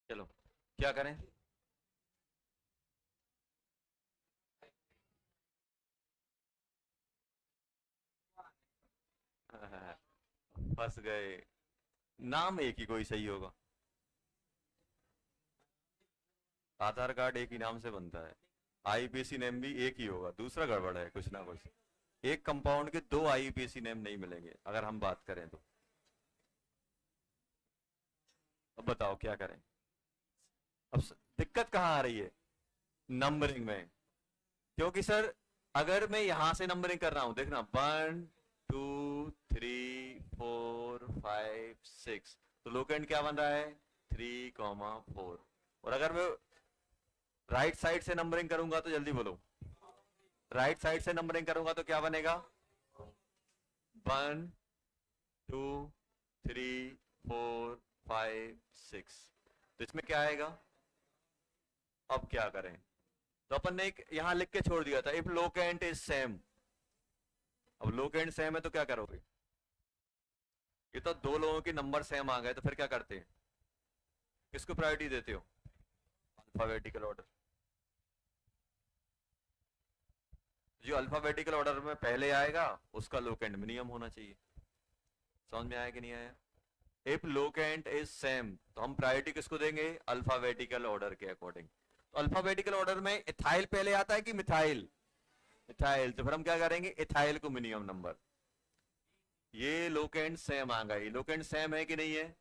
Speaker 1: चलो क्या करें? फंस गए। नाम एक ही कोई सही होगा। आधार कार्ड एक ही नाम से बनता है। आईपीसी नेम भी एक ही होगा, दूसरा गड़बड़ है कुछ ना कुछ। एक कंपाउंड के दो आईपीसी नेम नहीं मिलेंगे अगर हम बात करें तो। अब बताओ क्या करें? अब दिक्कत कहाँ आ रही है? नंबरिंग में। क्योंकि सर अगर मैं यहां से नंबरिंग कर रहा हूं, देखना 1 2 3 4 5 6, तो लोकेंड क्या बन रहा है? 3, 4। और अगर मैं राइट साइड से नंबरिंग करूंगा तो जल्दी बोलो, राइट साइड से नंबरिंग करूंगा तो क्या बनेगा? 1 2 3 4 5 6। तो इसमें क्या आएगा? अब क्या करें? तो अपन ने एक यहां लिख के छोड़ दिया था, इफ लोकेंट इज सेम। अब लोकेंट सेम है तो क्या करोगे? ये तो दो लोगों के नंबर सेम आ गए, तो फिर क्या करते हैं? किसको प्रायोरिटी देते हो? Alphabetical order. जो अल्फाबेटिकल ऑर्डर में पहले आएगा उसका लोकेंट मिनिमम होना चाहिए। समझ में आया कि नहीं आया? इफ लोकेंट इज सेम तो हम प्रायोरिटी किसको देंगे? अल्फाबेटिकल ऑर्डर के अकॉर्डिंग। तो अल्फाबेटिकल ऑर्डर में इथाइल पहले आता है कि मिथाइल? इथाइल, तो फिर हम क्या करेंगे? इथाइल को मिनिमम नंबर। ये लोकेंट सेम आ गई। लोकेंट सेम है कि नहीं है?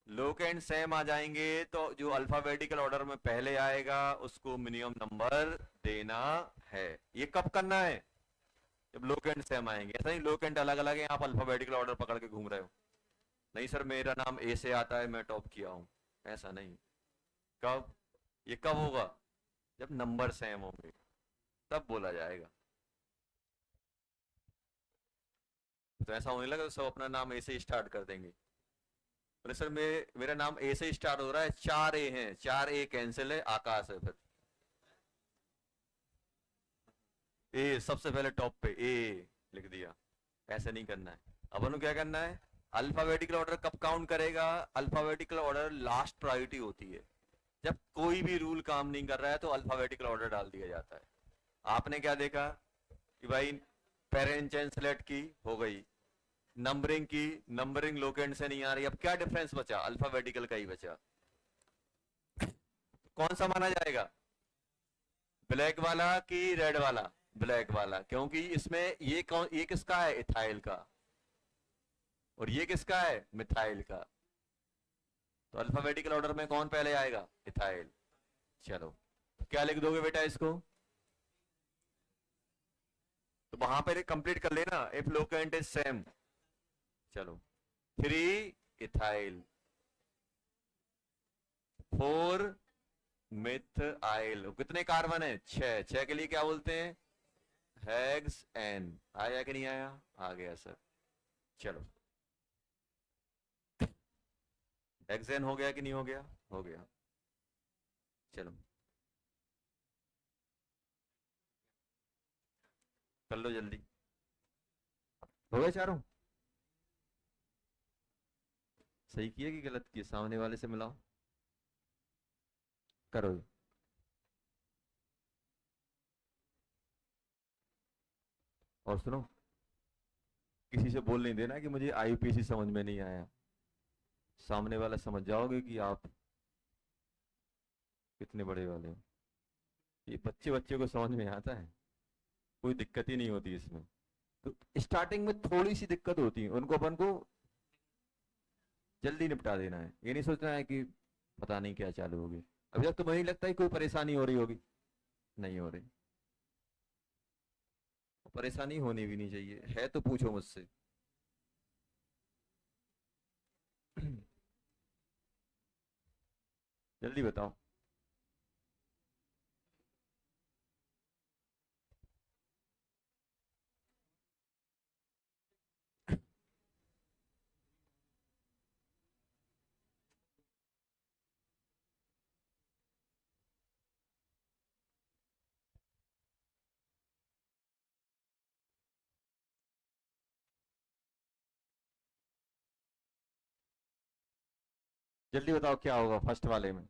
Speaker 1: लोकेंट सेम आ जाएंगे तो जो अल्फाबेटिकल ऑर्डर में पहले आएगा उसको मिनिमम नंबर देना है। ये कब करना है? जब लोकेंट सेम आएंगे। ऐसा नहीं लोकेंट अलग अलग है, आप अल्फाबेटिकल ऑर्डर पकड़ के घूम रहे हो। नहीं सर मेरा नाम ए से आता है, मैं टॉप किया हूं। ऐसा नहीं। कब? ये कब होगा? जब नंबर सेम होंगे तब बोला जाएगा। तो ऐसा होने लगा तो सब अपना नाम ए से स्टार्ट कर देंगे। बोले सर मेरा नाम ए से स्टार्ट हो रहा है, 4 ए हैं, 4 ए कैंसिल है, आकाश है फिर। ए सबसे पहले टॉप पे ए लिख दिया। ऐसे नहीं करना है। अपन को क्या करना है? अल्फाबेटिकल ऑर्डर कब काउंट करेगा? अल्फाबेटिकल ऑर्डर लास्ट प्रायोरिटी होती है। जब कोई भी रूल काम नहीं कर रहा है तो अल्फाबेटिकल ऑर्डर डाल दिया जाता है। आपने क्या देखा कि भाई पेरेंट सेलेक्ट की हो गई, नंबरिंग की, नंबरिंग लोकेंट से नहीं आ रही, अब क्या डिफरेंस बचा? अल्फाबेटिकल का ही बचा। कौन सा माना जाएगा? ब्लैक वाला कि रेड वाला? ब्लैक वाला, क्योंकि इसमें ये किसका है? इथाइल का। और ये किसका है? मिथाइल का। तो अल्फाबेटिकल ऑर्डर में कौन पहले आएगा? इथाइल। चलो तो क्या लिख दोगे बेटा इसको? तो वहां पर कंप्लीट कर लेना, इफ लोकेंट इज सेम। चलो 3 इथाइल, 4 मिथाइल। कितने कार्बन है? 6। 6 के लिए क्या बोलते हैं? Hexane. आया कि नहीं आया? आ गया सर। चलो हेक्सेन हो गया कि नहीं हो गया? हो गया। चलो कर लो जल्दी। हो गए चारों? सही किए कि गलत किए? सामने वाले से मिलाओ। करो। और सुनो, किसी से बोल नहीं देना कि मुझे आईयूपीएसी समझ में नहीं आया। सामने वाला समझ जाओगे कि आप कितने बड़े वाले हो। ये बच्चे बच्चे को समझ में आता है, कोई दिक्कत ही नहीं होती इसमें। तो स्टार्टिंग में थोड़ी सी दिक्कत होती है, उनको अपन को जल्दी निपटा देना है। ये नहीं सोचना है कि पता नहीं क्या चालू होगी। अभी तक तो मुझे नहीं लगता है कोई परेशानी हो रही होगी। नहीं हो रही। परेशानी होनी भी नहीं चाहिए, है तो पूछो मुझसे। जल्दी बताओ। जल्दी बताओ क्या होगा फर्स्ट वाले में।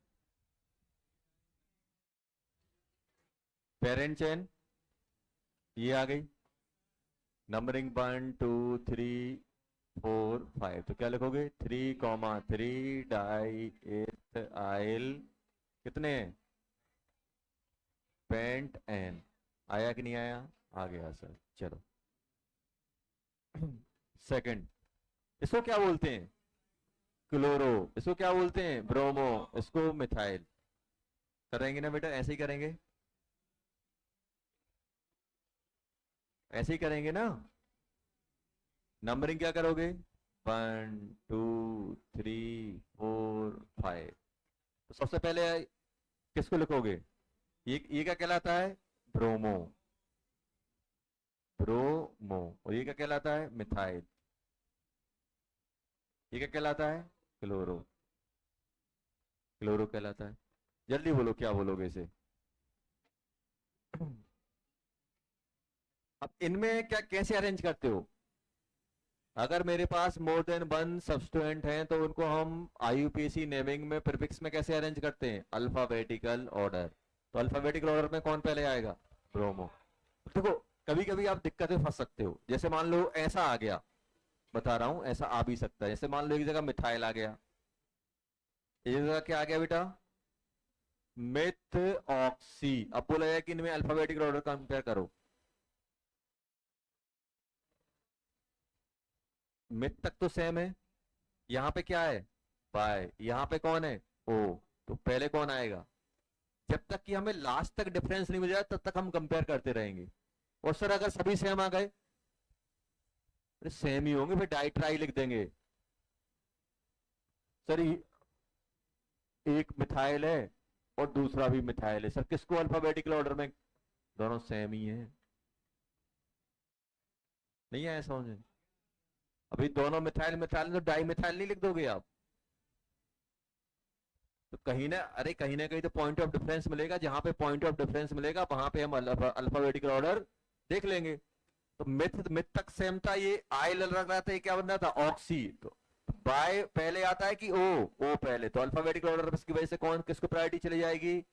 Speaker 1: पेरेंट चेन, ये आ गई। नंबरिंग 1 2 3 4 5, तो क्या लिखोगे? 3 3 डाई एथ आइल कितने? Pentane. आया कि नहीं आया? आ गया सर, चलो। सेकंड, इसको क्या बोलते हैं? क्लोरो। इसको क्या बोलते हैं? ब्रोमो। इसको मिथाइल। करेंगे ना बेटा, ऐसे ही करेंगे। ऐसे ही करेंगे ना। नंबरिंग क्या करोगे? 1 2 3 4 5। तो सबसे पहले किसको लिखोगे? ये क्या कहलाता है? ब्रोमो। ब्रोमो। और ये क्या कहलाता है? मिथाइल। ये क्या कहलाता है? क्लोरो। क्लोरो कहलाता है। जल्दी बोलो क्या बोलोगे इसे। अब इनमें क्या कैसे अरेंज करते हो? अगर मेरे पास मोर देन वन सब्स्टिट्यूएंट हैं तो उनको हम आईयूपीएसी नेमिंग में प्रीफिक्स में कैसे अरेंज करते हैं? Alphabetical order. तो अल्फाबेटिकल ऑर्डर में कौन पहले आएगा? ब्रोमो। देखो, कभी कभी आप दिक्कत में फंस सकते हो। जैसे मान लो ऐसा आ गया, बता रहा हूं ऐसा आ भी सकता है। जैसे मान लो एक जगह मिथाइल आ गया, एक जगह क्या आ गया बेटा? Myth oxy. अब बोला जाए कि इनमें अल्फाबेटिकल ऑर्डर कंपेयर करो। मिथ तक तो सेम है। यहाँ पे क्या है? बाय। यहाँ पे कौन है? ओ। तो पहले कौन आएगा? जब तक कि हमें लास्ट तक डिफरेंस नहीं मिल जाए तब तक हम कंपेयर करते रहेंगे। और सर अगर सभी सेम आ गए? अरे सेम ही होंगे, फिर डाई ट्राई लिख देंगे। सर एक मिथाइल है और दूसरा भी मिथाइल है, सर किसको अल्फाबेटिकल ऑर्डर में? दोनों सेम ही है। नहीं आया समझ में? अभी दोनों मिथाइल मिथाइल तो डाई मिथाइल नहीं लिख दोगे आप? तो कहीं ना, अरे कहीं ना कहीं तो पॉइंट ऑफ डिफरेंस मिलेगा। जहां पे पॉइंट ऑफ डिफरेंस मिलेगा वहां पे हम अल्फाबेटिकल ऑर्डर देख लेंगे। तो मिथ मिथ तक सेम था। ये आई लग रहा था, ये क्या बन रहा था? ऑक्सी। तो बाय पहले आता है कि ओ? ओ पहले। तो अल्फाबेटिकल ऑर्डर की वजह से कौन किसको प्रायोरिटी चली जाएगी?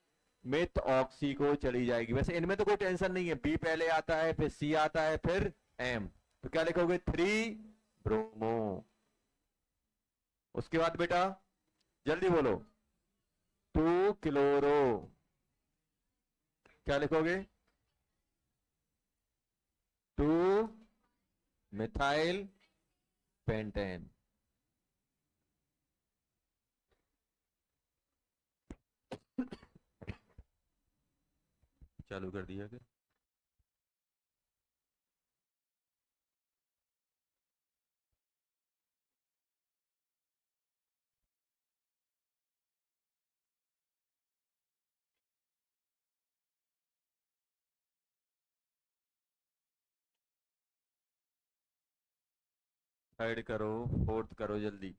Speaker 1: मिथ ऑक्सी को चली जाएगी। वैसे इनमें तो कोई टेंशन नहीं है, बी पहले आता है, फिर सी आता है, फिर एम। तो क्या लिखोगे? 3 ब्रोमो। उसके बाद बेटा जल्दी बोलो। 2 क्लोरो। क्या लिखोगे? 2 मिथाइल पेंटेन। चालू कर दिया क्या? थर्ड करो, फोर्थ करो जल्दी।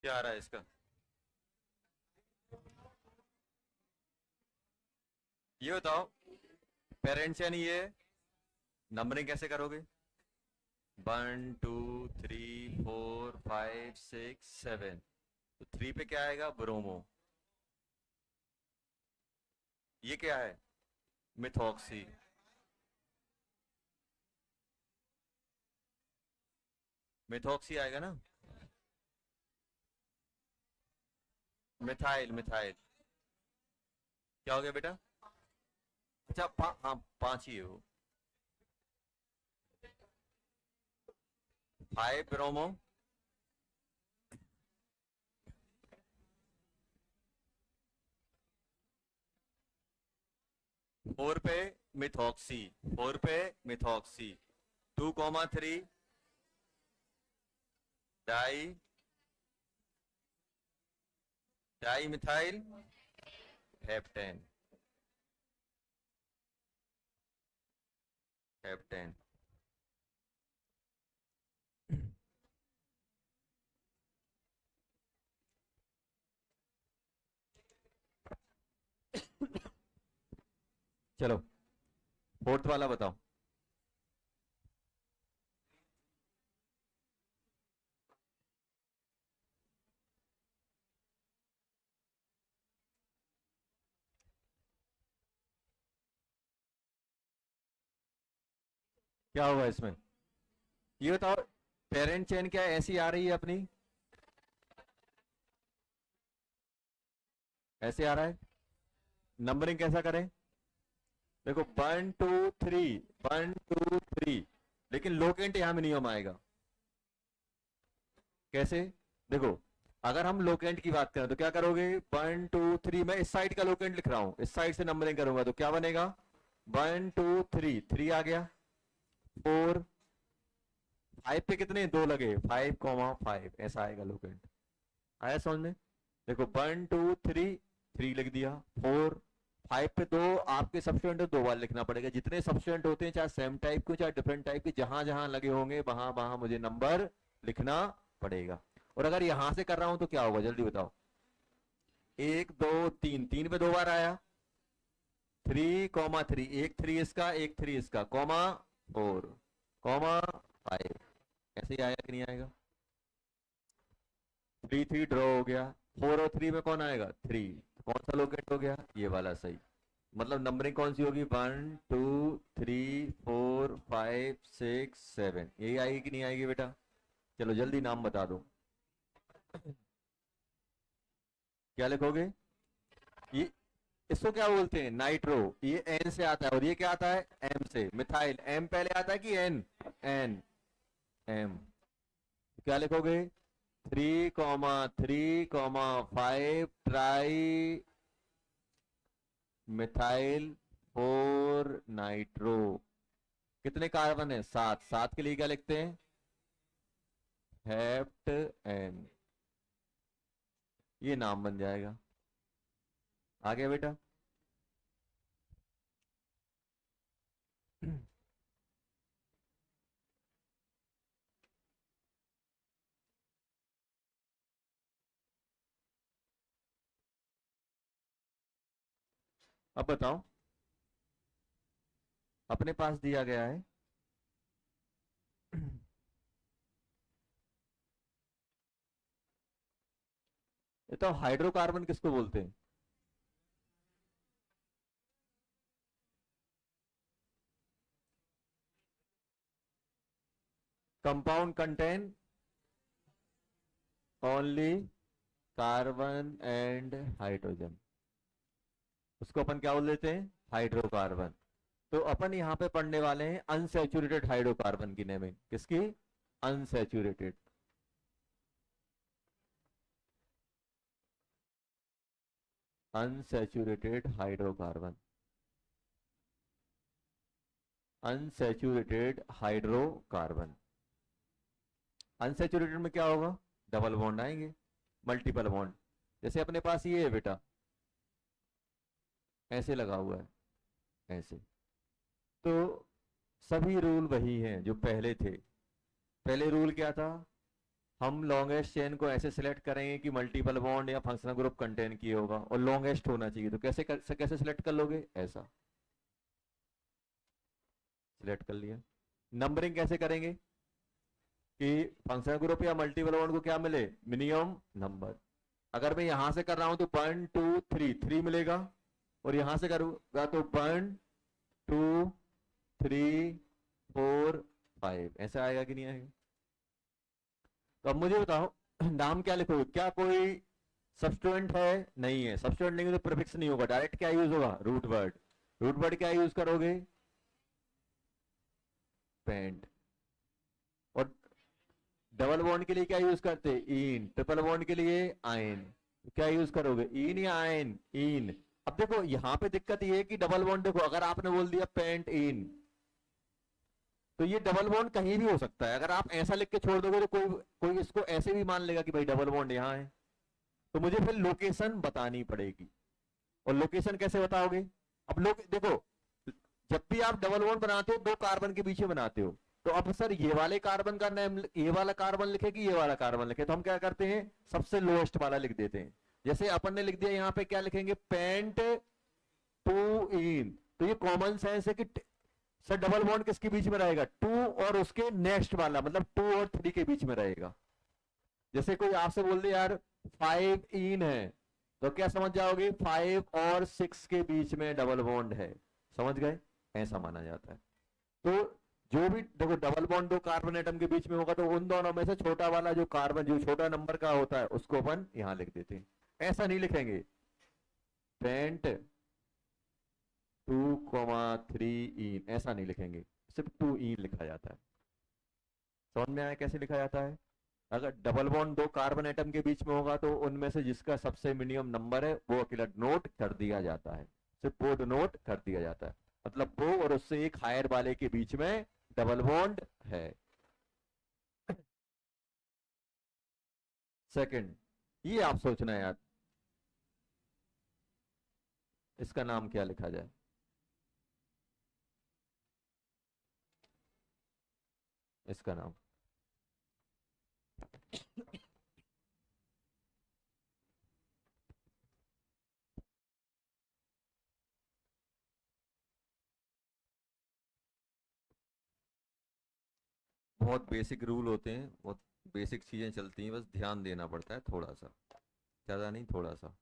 Speaker 1: क्या आ रहा है इसका? ये बताओ, पेरेंट्स यानी ये, नंबरिंग कैसे करोगे? 1 2 3 4 5 6 7, तो 3 पे क्या आएगा? ब्रोमो। ये क्या है? मिथॉक्सी। मिथॉक्सी आएगा ना। Methyl, methyl. क्या हो गया बेटा? अच्छा हाँ, 5 ही है वो। 5 ब्रोमो। 4 पे मिथॉक्सी। 4 पे methoxy. 2 3 di, dimethyl heptane. Heptane. चलो, फोर्थ वाला बताओ। क्या होगा इसमें? ये बताओ, पेरेंट चेन क्या ऐसी आ रही है अपनी? ऐसे आ रहा है। नंबरिंग कैसा करें? देखो 1 2 3, 1 2 3, लेकिन लोकेंट यहां में नियम आएगा। कैसे? देखो, अगर हम लोकेंट की बात करें तो क्या करोगे? 1 2 3, मैं इस साइड का लोकेंट लिख रहा हूं, इस साइड से नंबरिंग करूंगा तो क्या बनेगा? 1 2 3, 3 आ गया। 4, 5 पे कितने? 2 लगे, 5 5, ऐसा आएगा लोकेंट। आया समझ में? देखो 1 2 3, 3 लिख दिया। 4 5 पे 2, आपके सब्स्टिट्यूएंट 2 बार लिखना पड़ेगा। जितने सब्स्टिट्यूएंट होते हैं, चाहे सेम टाइप के चाहे डिफरेंट टाइप के, जहां जहां लगे होंगे वहां वहां मुझे नंबर लिखना पड़ेगा। और अगर यहां से कर रहा हूं तो क्या होगा जल्दी बताओ? 1 2 3, 3 पे 2 बार आया। 3 3, एक 3 इसका, एक 3 इसका, कॉमा 4 5, ऐसे ही आएगा कि नहीं आएगा? 3 3 ड्रॉ हो गया। 4 और 3 में कौन आएगा? 3। कौन सा लोकेट हो गया? ये वाला सही। मतलब नंबरिंग कौन सी होगी? 1 2 3 4 5 6 7, यही आएगी कि नहीं आएगी बेटा? चलो जल्दी नाम बता दो। क्या लिखोगे? ये, इसको क्या बोलते हैं? नाइट्रो। ये एन से आता है और ये क्या आता है? एम से। मिथाइल, एम पहले आता है कि एन? एन। एम। क्या लिखोगे? 3 3 5 ट्राई मिथाइल 4 नाइट्रो। कितने कार्बन है? 7। 7 के लिए क्या लिखते हैं? Heptane. ये नाम बन जाएगा। आ गया बेटा? अब बताओ, अपने पास दिया गया है ये तो हाइड्रोकार्बन किसको बोलते हैं? Compound contain only carbon and hydrogen, उसको अपन क्या बोल देते हैं? हाइड्रोकार्बन। तो अपन यहां पे पढ़ने वाले हैं अनसैचुरेटेड हाइड्रोकार्बन की नेमिंग। किसकी? Unsaturated. Unsaturated hydrocarbon. Unsaturated hydrocarbon. Unsaturated में क्या होगा? डबल बॉन्ड आएंगे, मल्टीपल बॉन्ड। जैसे अपने पास ये है बेटा, ऐसे लगा हुआ है, ऐसे। तो सभी रूल वही हैं जो पहले थे। पहले रूल क्या था? हम लॉन्गेस्ट चेन को ऐसे सिलेक्ट करेंगे कि मल्टीपल बॉन्ड या फंक्शनल ग्रुप कंटेन किए होगा और लॉन्गेस्ट होना चाहिए, तो कैसे सिलेक्ट कर लोगे, ऐसा सिलेक्ट कर लिया। नंबरिंग कैसे करेंगे कि फंक्शनल ग्रुप या मल्टीपल बॉन्ड को क्या मिले, मिनिमम नंबर। अगर मैं यहां से कर रहा हूं तो 1 2 3 3 मिलेगा, और यहां से करूंगा तो 1 2 3 4 5 ऐसा आएगा कि नहीं आएगा। तो अब मुझे बताओ नाम क्या लिखोगे, क्या कोई सब्स्टिट्यूएंट है, नहीं है, सब्स्टिट्यूएंट लेंगे तो प्रीफिक्स नहीं होगा, डायरेक्ट क्या यूज होगा, रूट वर्ड। रूट वर्ड क्या यूज करोगे, पेंट। और डबल बॉन्ड के लिए क्या यूज करते, इन। ट्रिपल बॉन्ड के लिए आइन। क्या यूज करोगे, इन या आइन, इन। अब देखो यहां पे दिक्कत ये है कि डबल बॉन्ड, देखो अगर आपने बोल दिया पेंट इन, तो ये डबल बॉन्ड कहीं भी हो सकता है। अगर आप ऐसा लिख के छोड़ दोगे तो कोई कोई इसको ऐसे भी मान लेगा कि भाई डबल बॉन्ड यहाँ है, तो मुझे फिर लोकेशन बतानी पड़ेगी। और लोकेशन कैसे बताओगे, अब लोग देखो, जब भी आप डबल बॉन्ड बनाते हो दो कार्बन के बीच में बनाते हो, तो अब सर ये वाले कार्बन का नाम, ये वाला कार्बन लिखे कि ये वाला कार्बन लिखे, तो हम क्या करते हैं, सबसे लोएस्ट वाला लिख देते हैं। जैसे अपन ने लिख दिया यहाँ पे, क्या लिखेंगे, पेंट टू इन, तो ये कॉमन सेंस है कि सर डबल बॉन्ड किसके बीच में रहेगा, टू और उसके नेक्स्ट वाला, मतलब 2 और 3 के बीच में रहेगा। जैसे कोई आपसे बोल दे यार 5 इन है, तो क्या समझ जाओगे, 5 और 6 के बीच में डबल बॉन्ड है, समझ गए, ऐसा माना जाता है। तो जो भी देखो डबल बॉन्ड दो कार्बन एटम के बीच में होगा, तो उन दोनों में से छोटा वाला जो कार्बन, जो छोटा नंबर का होता है, उसको अपन यहां लिख देते हैं। ऐसा नहीं लिखेंगे पेंट 2,3 इन, ऐसा नहीं लिखेंगे, सिर्फ 2 इन लिखा जाता है। समझ में आया कैसे लिखा जाता है। अगर डबल बॉन्ड दो कार्बन एटम के बीच में होगा, तो उनमें से जिसका सबसे मिनिमम नंबर है वो अकेला नोट कर दिया जाता है, सिर्फ वो नोट कर दिया जाता है, मतलब वो और उससे एक हायर वाले के बीच में डबल बॉन्ड है। सेकंड, ये आप सोचना यार, इसका नाम क्या लिखा जाए, इसका नाम बहुत बेसिक रूल होते हैं, बहुत बेसिक चीजें चलती हैं, बस ध्यान देना पड़ता है थोड़ा सा, ज्यादा नहीं, थोड़ा सा।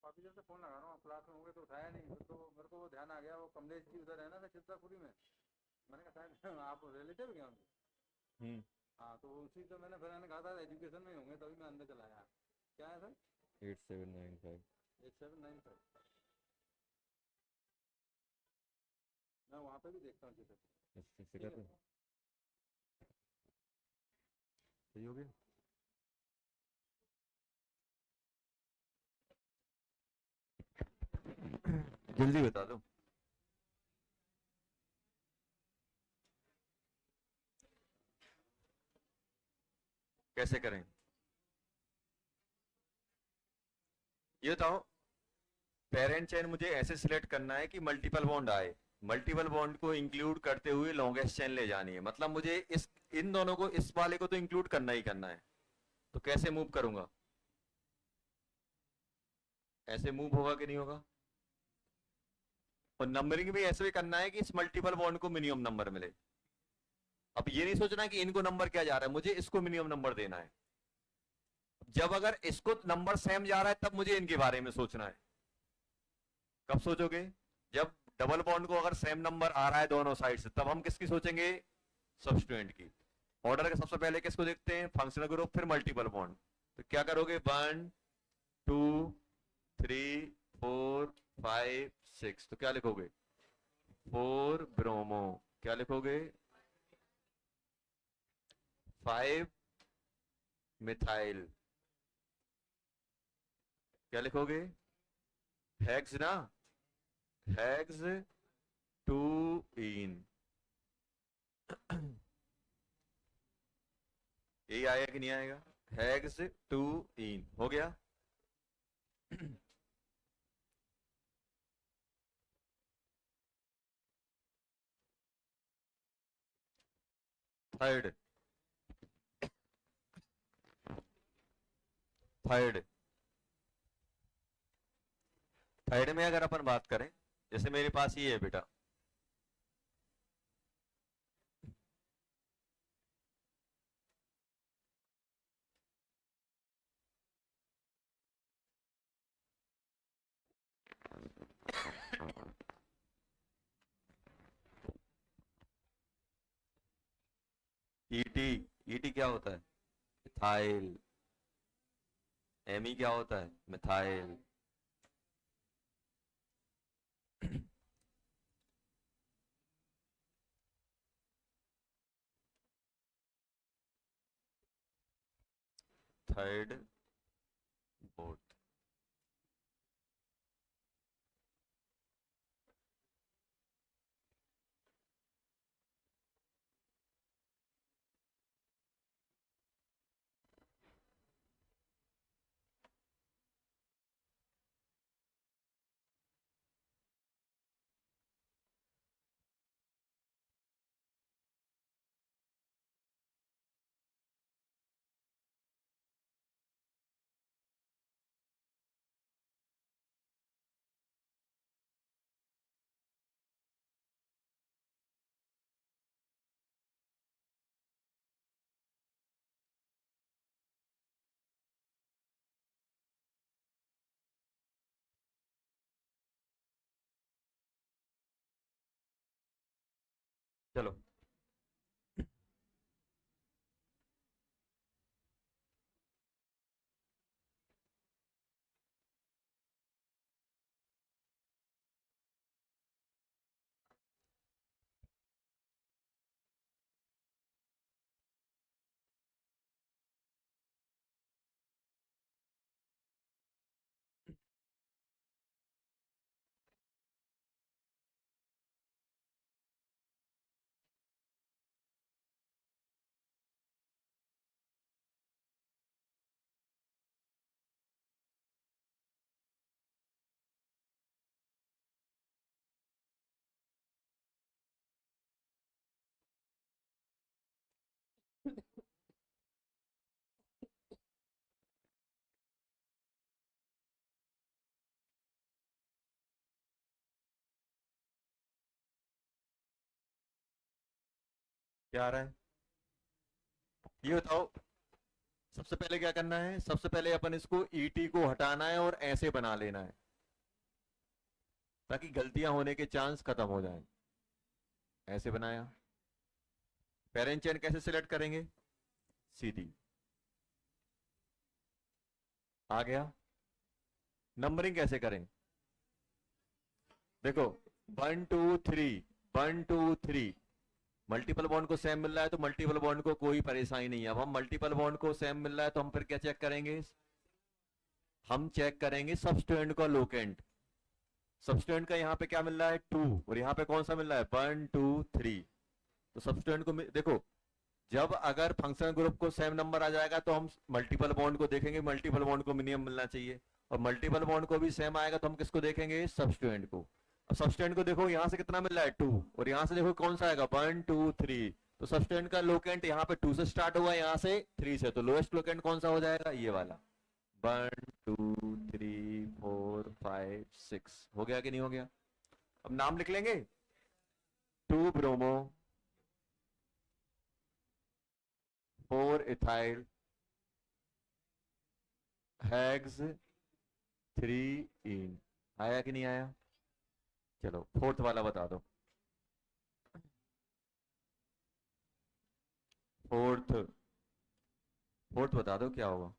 Speaker 2: काफी देर से फोन लगा रहा हूँ, क्लास में होंगे तो उठाया नहीं, तो मेरे को वो ध्यान आ गया, वो कमलेश जी उधर है ना चिंतापुरी में, मैंने कहा शायद आप रिलेटिव क्या उनके।
Speaker 1: हम्म।
Speaker 2: हाँ तो उसी से मैंने फिर मैंने कहा था एजुकेशन में ही होंगे, तभी मैं अंदर चला आया। क्या है सर,
Speaker 1: 8795।
Speaker 2: 8795। मैं वहाँ पे भी देखता हूँ चित्र।
Speaker 1: इससे
Speaker 2: ठीक
Speaker 1: कर
Speaker 2: है।
Speaker 1: रहे सही हो गया। जल्दी बता दो। कैसे करें, ये बताओ। पेरेंट चेन मुझे ऐसे सिलेक्ट करना है कि मल्टीपल बॉन्ड आए, मल्टीपल बॉन्ड को इंक्लूड करते हुए लॉन्गेस्ट चेन ले जानी है, मतलब मुझे इस इन दोनों को, इस वाले को तो इंक्लूड करना ही करना है। तो कैसे मूव करूंगा, ऐसे मूव होगा कि नहीं होगा। और नंबरिंग भी ऐसे भी करना है कि इस मल्टीपल बॉन्ड को मिनिमम नंबर मिले। अब ये नहीं सोचना कि इनको नंबर क्या जा रहा है, मुझे इसको मिनिमम नंबर देना है। जब अगर इसको नंबर सेम जा रहा है तब मुझे इनके बारे में सोचना है। कब सोचोगे? जब डबल बॉन्ड को अगर सेम नंबर आ रहा है दोनों साइड से, तब हम किसकी सोचेंगे? सब्स्टिट्यूएंट की। ऑर्डर के सबसे पहले किसको देखते हैं? फंक्शनल ग्रुप, फिर मल्टीपल बॉन्ड। तो क्या करोगे? 1 2 3 4 5 6। तो क्या लिखोगे? 4 ब्रोमो। क्या लिखोगे? 5 मिथाइल। क्या लिखोगे? हेक्स ना, हेक्स 2 इन। यही आएगा कि नहीं आएगा? हेक्स 2 इन हो गया। थर्ड, थर्ड थर्ड में अगर अपन बात करें, जैसे मेरे पास ये है बेटा, ईटी। ईटी क्या होता है? मिथाइल। एमी क्या होता है? मिथाइल। Third, fourth. चलो, क्या आ रहा है ये बताओ। सबसे पहले क्या करना है? सबसे पहले अपन इसको ईटी को हटाना है और ऐसे बना लेना है, ताकि गलतियां होने के चांस खत्म हो जाएं। ऐसे बनाया। पेरेंट चेन कैसे सिलेक्ट करेंगे? सीधी। आ गया। नंबरिंग कैसे करें? देखो, 1 2 3, 1 2 3। मल्टीपल बॉन्ड को सेम मिल रहा है तो मल्टीपल बॉन्ड को कोई परेशानी नहीं है। अब हम मल्टीपल बॉन्ड को सेम मिल रहा है तो हम फिर क्या चेक करेंगे? हम चेक करेंगे सब्स्टिट्यूएंट का लोकेंट। सब्स्टिट्यूएंट का यहाँ पे क्या मिल रहा है? 2। और यहाँ पे कौन सा मिल रहा है? 1 2 3। तो सब्स्टिट्यूएंट को देखो, जब अगर फंक्शनल ग्रुप को सेम नंबर आ जाएगा तो हम मल्टीपल बॉन्ड को देखेंगे, मल्टीपल बॉन्ड को मिनिमम मिलना चाहिए। और मल्टीपल बॉन्ड को भी सेम आएगा तो हम किसको देखेंगे? सब्स्टिट्यूएंट को। अब सब्स्टिट्यूएंट को देखो, यहां से कितना मिल रहा है? 2। और यहां से देखो कौन सा आएगा? 1 2 3। तो सब्स्टिट्यूएंट का लोकेंट यहाँ पे 2 से स्टार्ट हुआ, यहाँ से 3 से, तो लोएस्ट लोकेंट कौन सा हो जाएगा? ये वाला। 1 2 3 4 5 6 हो गया कि नहीं हो गया? अब नाम लिख लेंगे। 2 ब्रोमो, इथाइल हेक्स 3 इन। आया कि नहीं आया? चलो फोर्थ वाला बता दो। फोर्थ फोर्थ बता दो क्या होगा।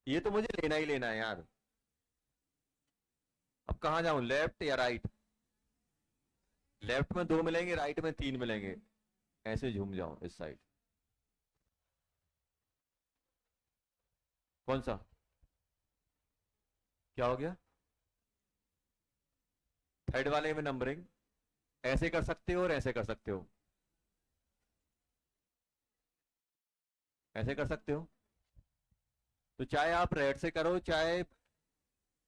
Speaker 1: ये तो मुझे लेना ही लेना है यार। अब कहाँ जाऊं, लेफ्ट या राइट? लेफ्ट में 2 मिलेंगे, राइट में 3 मिलेंगे। ऐसे झूम जाऊं इस साइड। कौन सा? क्या हो गया? थर्ड वाले में नंबरिंग ऐसे कर सकते हो और ऐसे कर सकते हो। ऐसे कर सकते हो। तो चाहे आप रेड से करो चाहे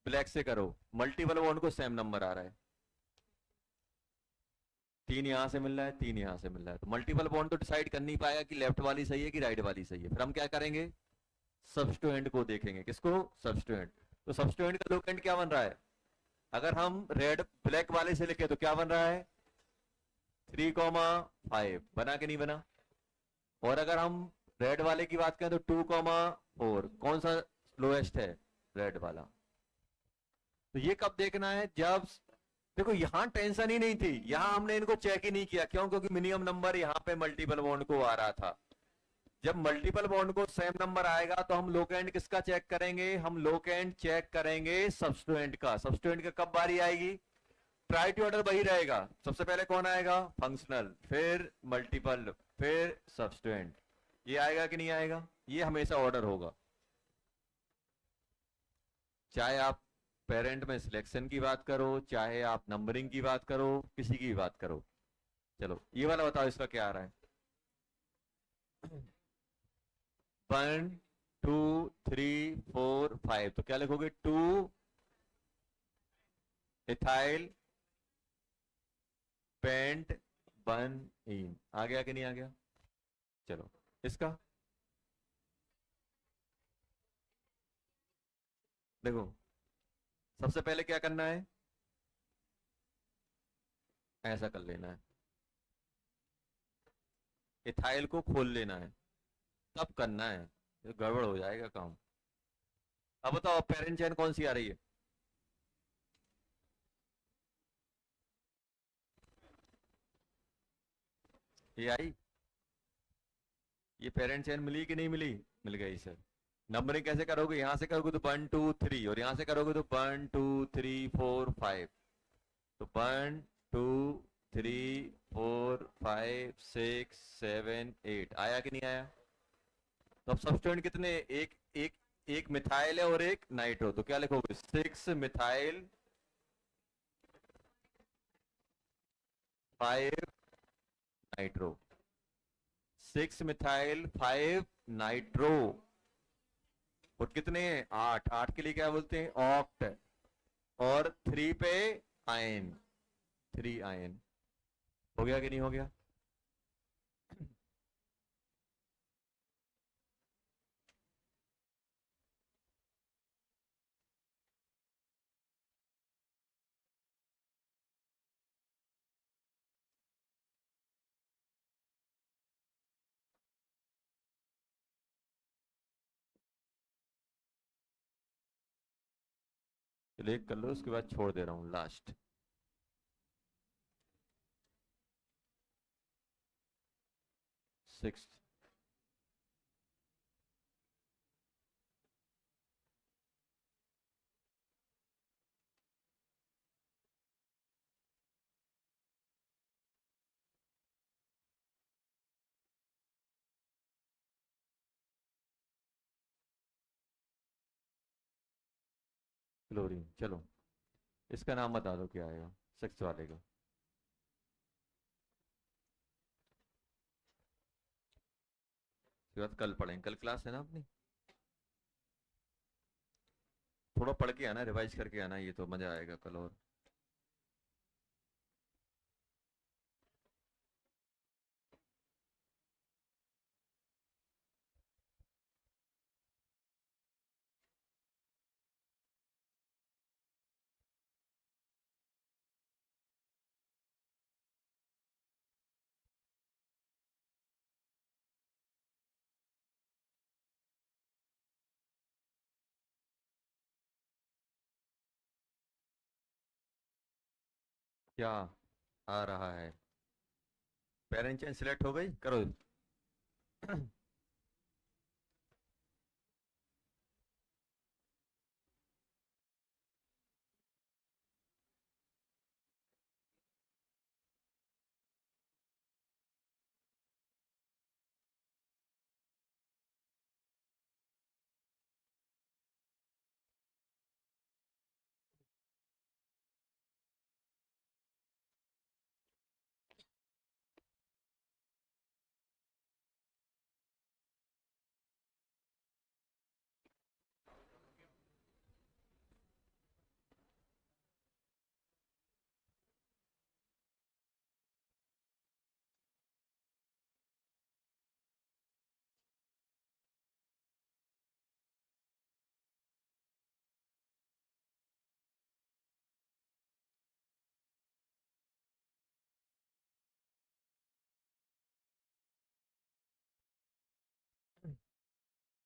Speaker 1: ब्लैक से करो, मल्टीपल बॉन्ड को सेम नंबर आ रहा है। 3 यहां से मिल रहा है, 3 यहां से मिल रहा है, तो मल्टीपल बॉन्ड तो डिसाइड कर नहीं पाएगा कि लेफ्ट वाली सही है कि राइट वाली सही है। फिर हम क्या करेंगे, सब्स्टिट्यूएंट को देखेंगे। किसको? सब्स्टिट्यूएंट। तो सब्स्टिट्यूएंट का लोकेंट क्या बन रहा है? अगर हम रेड ब्लैक वाले से लिखे तो क्या बन रहा है? 3,5 बना कि नहीं बना? और अगर हम रेड वाले की बात करें तो 2,4। कौन सा लोएस्ट है? रेड वाला। तो ये कब देखना है? जब देखो यहां टेंशन ही नहीं थी, यहां हमने इनको चेक ही नहीं किया। क्यों? क्योंकि मिनिमम नंबर यहां पे मल्टीपल बॉन्ड को आ रहा था। जब मल्टीपल बॉन्ड को सेम नंबर आएगा तो हम लोकेंट किसका चेक करेंगे? हम लोकेंट चेक करेंगे सब्स्टिट्यूएंट का। सब्स्टिट्यूएंट का कब बारी आएगी? ट्राई टू ऑर्डर वही रहेगा। सबसे पहले कौन आएगा? फंक्शनल, फिर मल्टीपल, फिर सब्स्टिट्यूएंट। ये आएगा कि नहीं आएगा? ये हमेशा ऑर्डर होगा। चाहे आप पेरेंट में सिलेक्शन की बात करो, चाहे आप नंबरिंग की बात करो, किसी की भी बात करो। चलो ये वाला बताओ, इसका क्या आ रहा है? 1 2 3 4 5। तो क्या लिखोगे? 2 इथाइल पेंट 1 इन। आ गया कि नहीं आ गया? चलो इसका देखो, सबसे पहले क्या करना है? ऐसा कर लेना है, इथाइल को खोल लेना है, तब करना है। ये गड़बड़ हो जाएगा काम। अब बताओ पेरेंट चेन कौन सी आ रही है? ये आई। ये पेरेंट चेन मिली कि नहीं मिली? मिल गई सर। नंबरिंग कैसे करोगे? यहां से करोगे तो 1 2 3, और यहां से करोगे तो 1 2 3 4 5। तो 1 2 3 4 5 6 7 8। आया कि नहीं आया? तो अब सब्स्टिट्यूएंट कितने? एक एक एक मिथाइल है और एक नाइट्रो। तो क्या लिखोगे? 6 मिथाइल 5 नाइट्रो। 6 methyl 5 nitro. और कितने? 8। 8 के लिए क्या बोलते हैं? ऑक्ट। और 3 पे आयन, 3 आयन। हो गया कि नहीं हो गया? चलो एक कर लो, उसके बाद छोड़ दे रहा हूं लास्ट। सिक्स। क्लोरीन। चलो इसका नाम बता दो क्या आएगा 6 वाले का। इसके बाद कल पढ़ेंगे, कल क्लास है ना अपनी। थोड़ा पढ़ के आना, रिवाइज करके आना, ये तो मजा आएगा कल और। क्या आ रहा है? पेरेंट चेन सिलेक्ट हो गई, करो।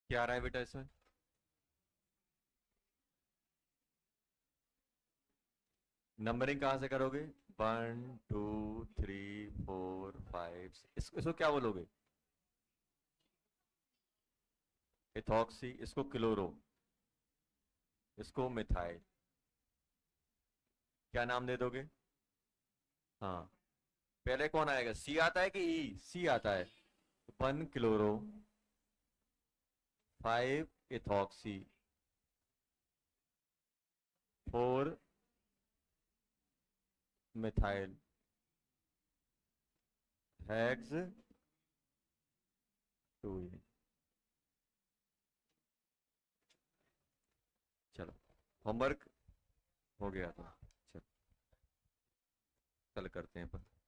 Speaker 1: क्या आ रहा है बेटा इसमें? नंबरिंग कहाँ से करोगे? 1 2 3 4 5। इसको क्या बोलोगे? इथॉक्सी, इसको क्लोरो, इसको मिथाइल। क्या नाम दे दोगे? हाँ, पहले कौन आएगा? सी आता है कि ई? सी आता है। 1 क्लोरो, 5 इथॉक्सी, 4 मिथाइल, हेक्स 2। चलो, होमवर्क हो गया तो चलो, कल करते हैं पर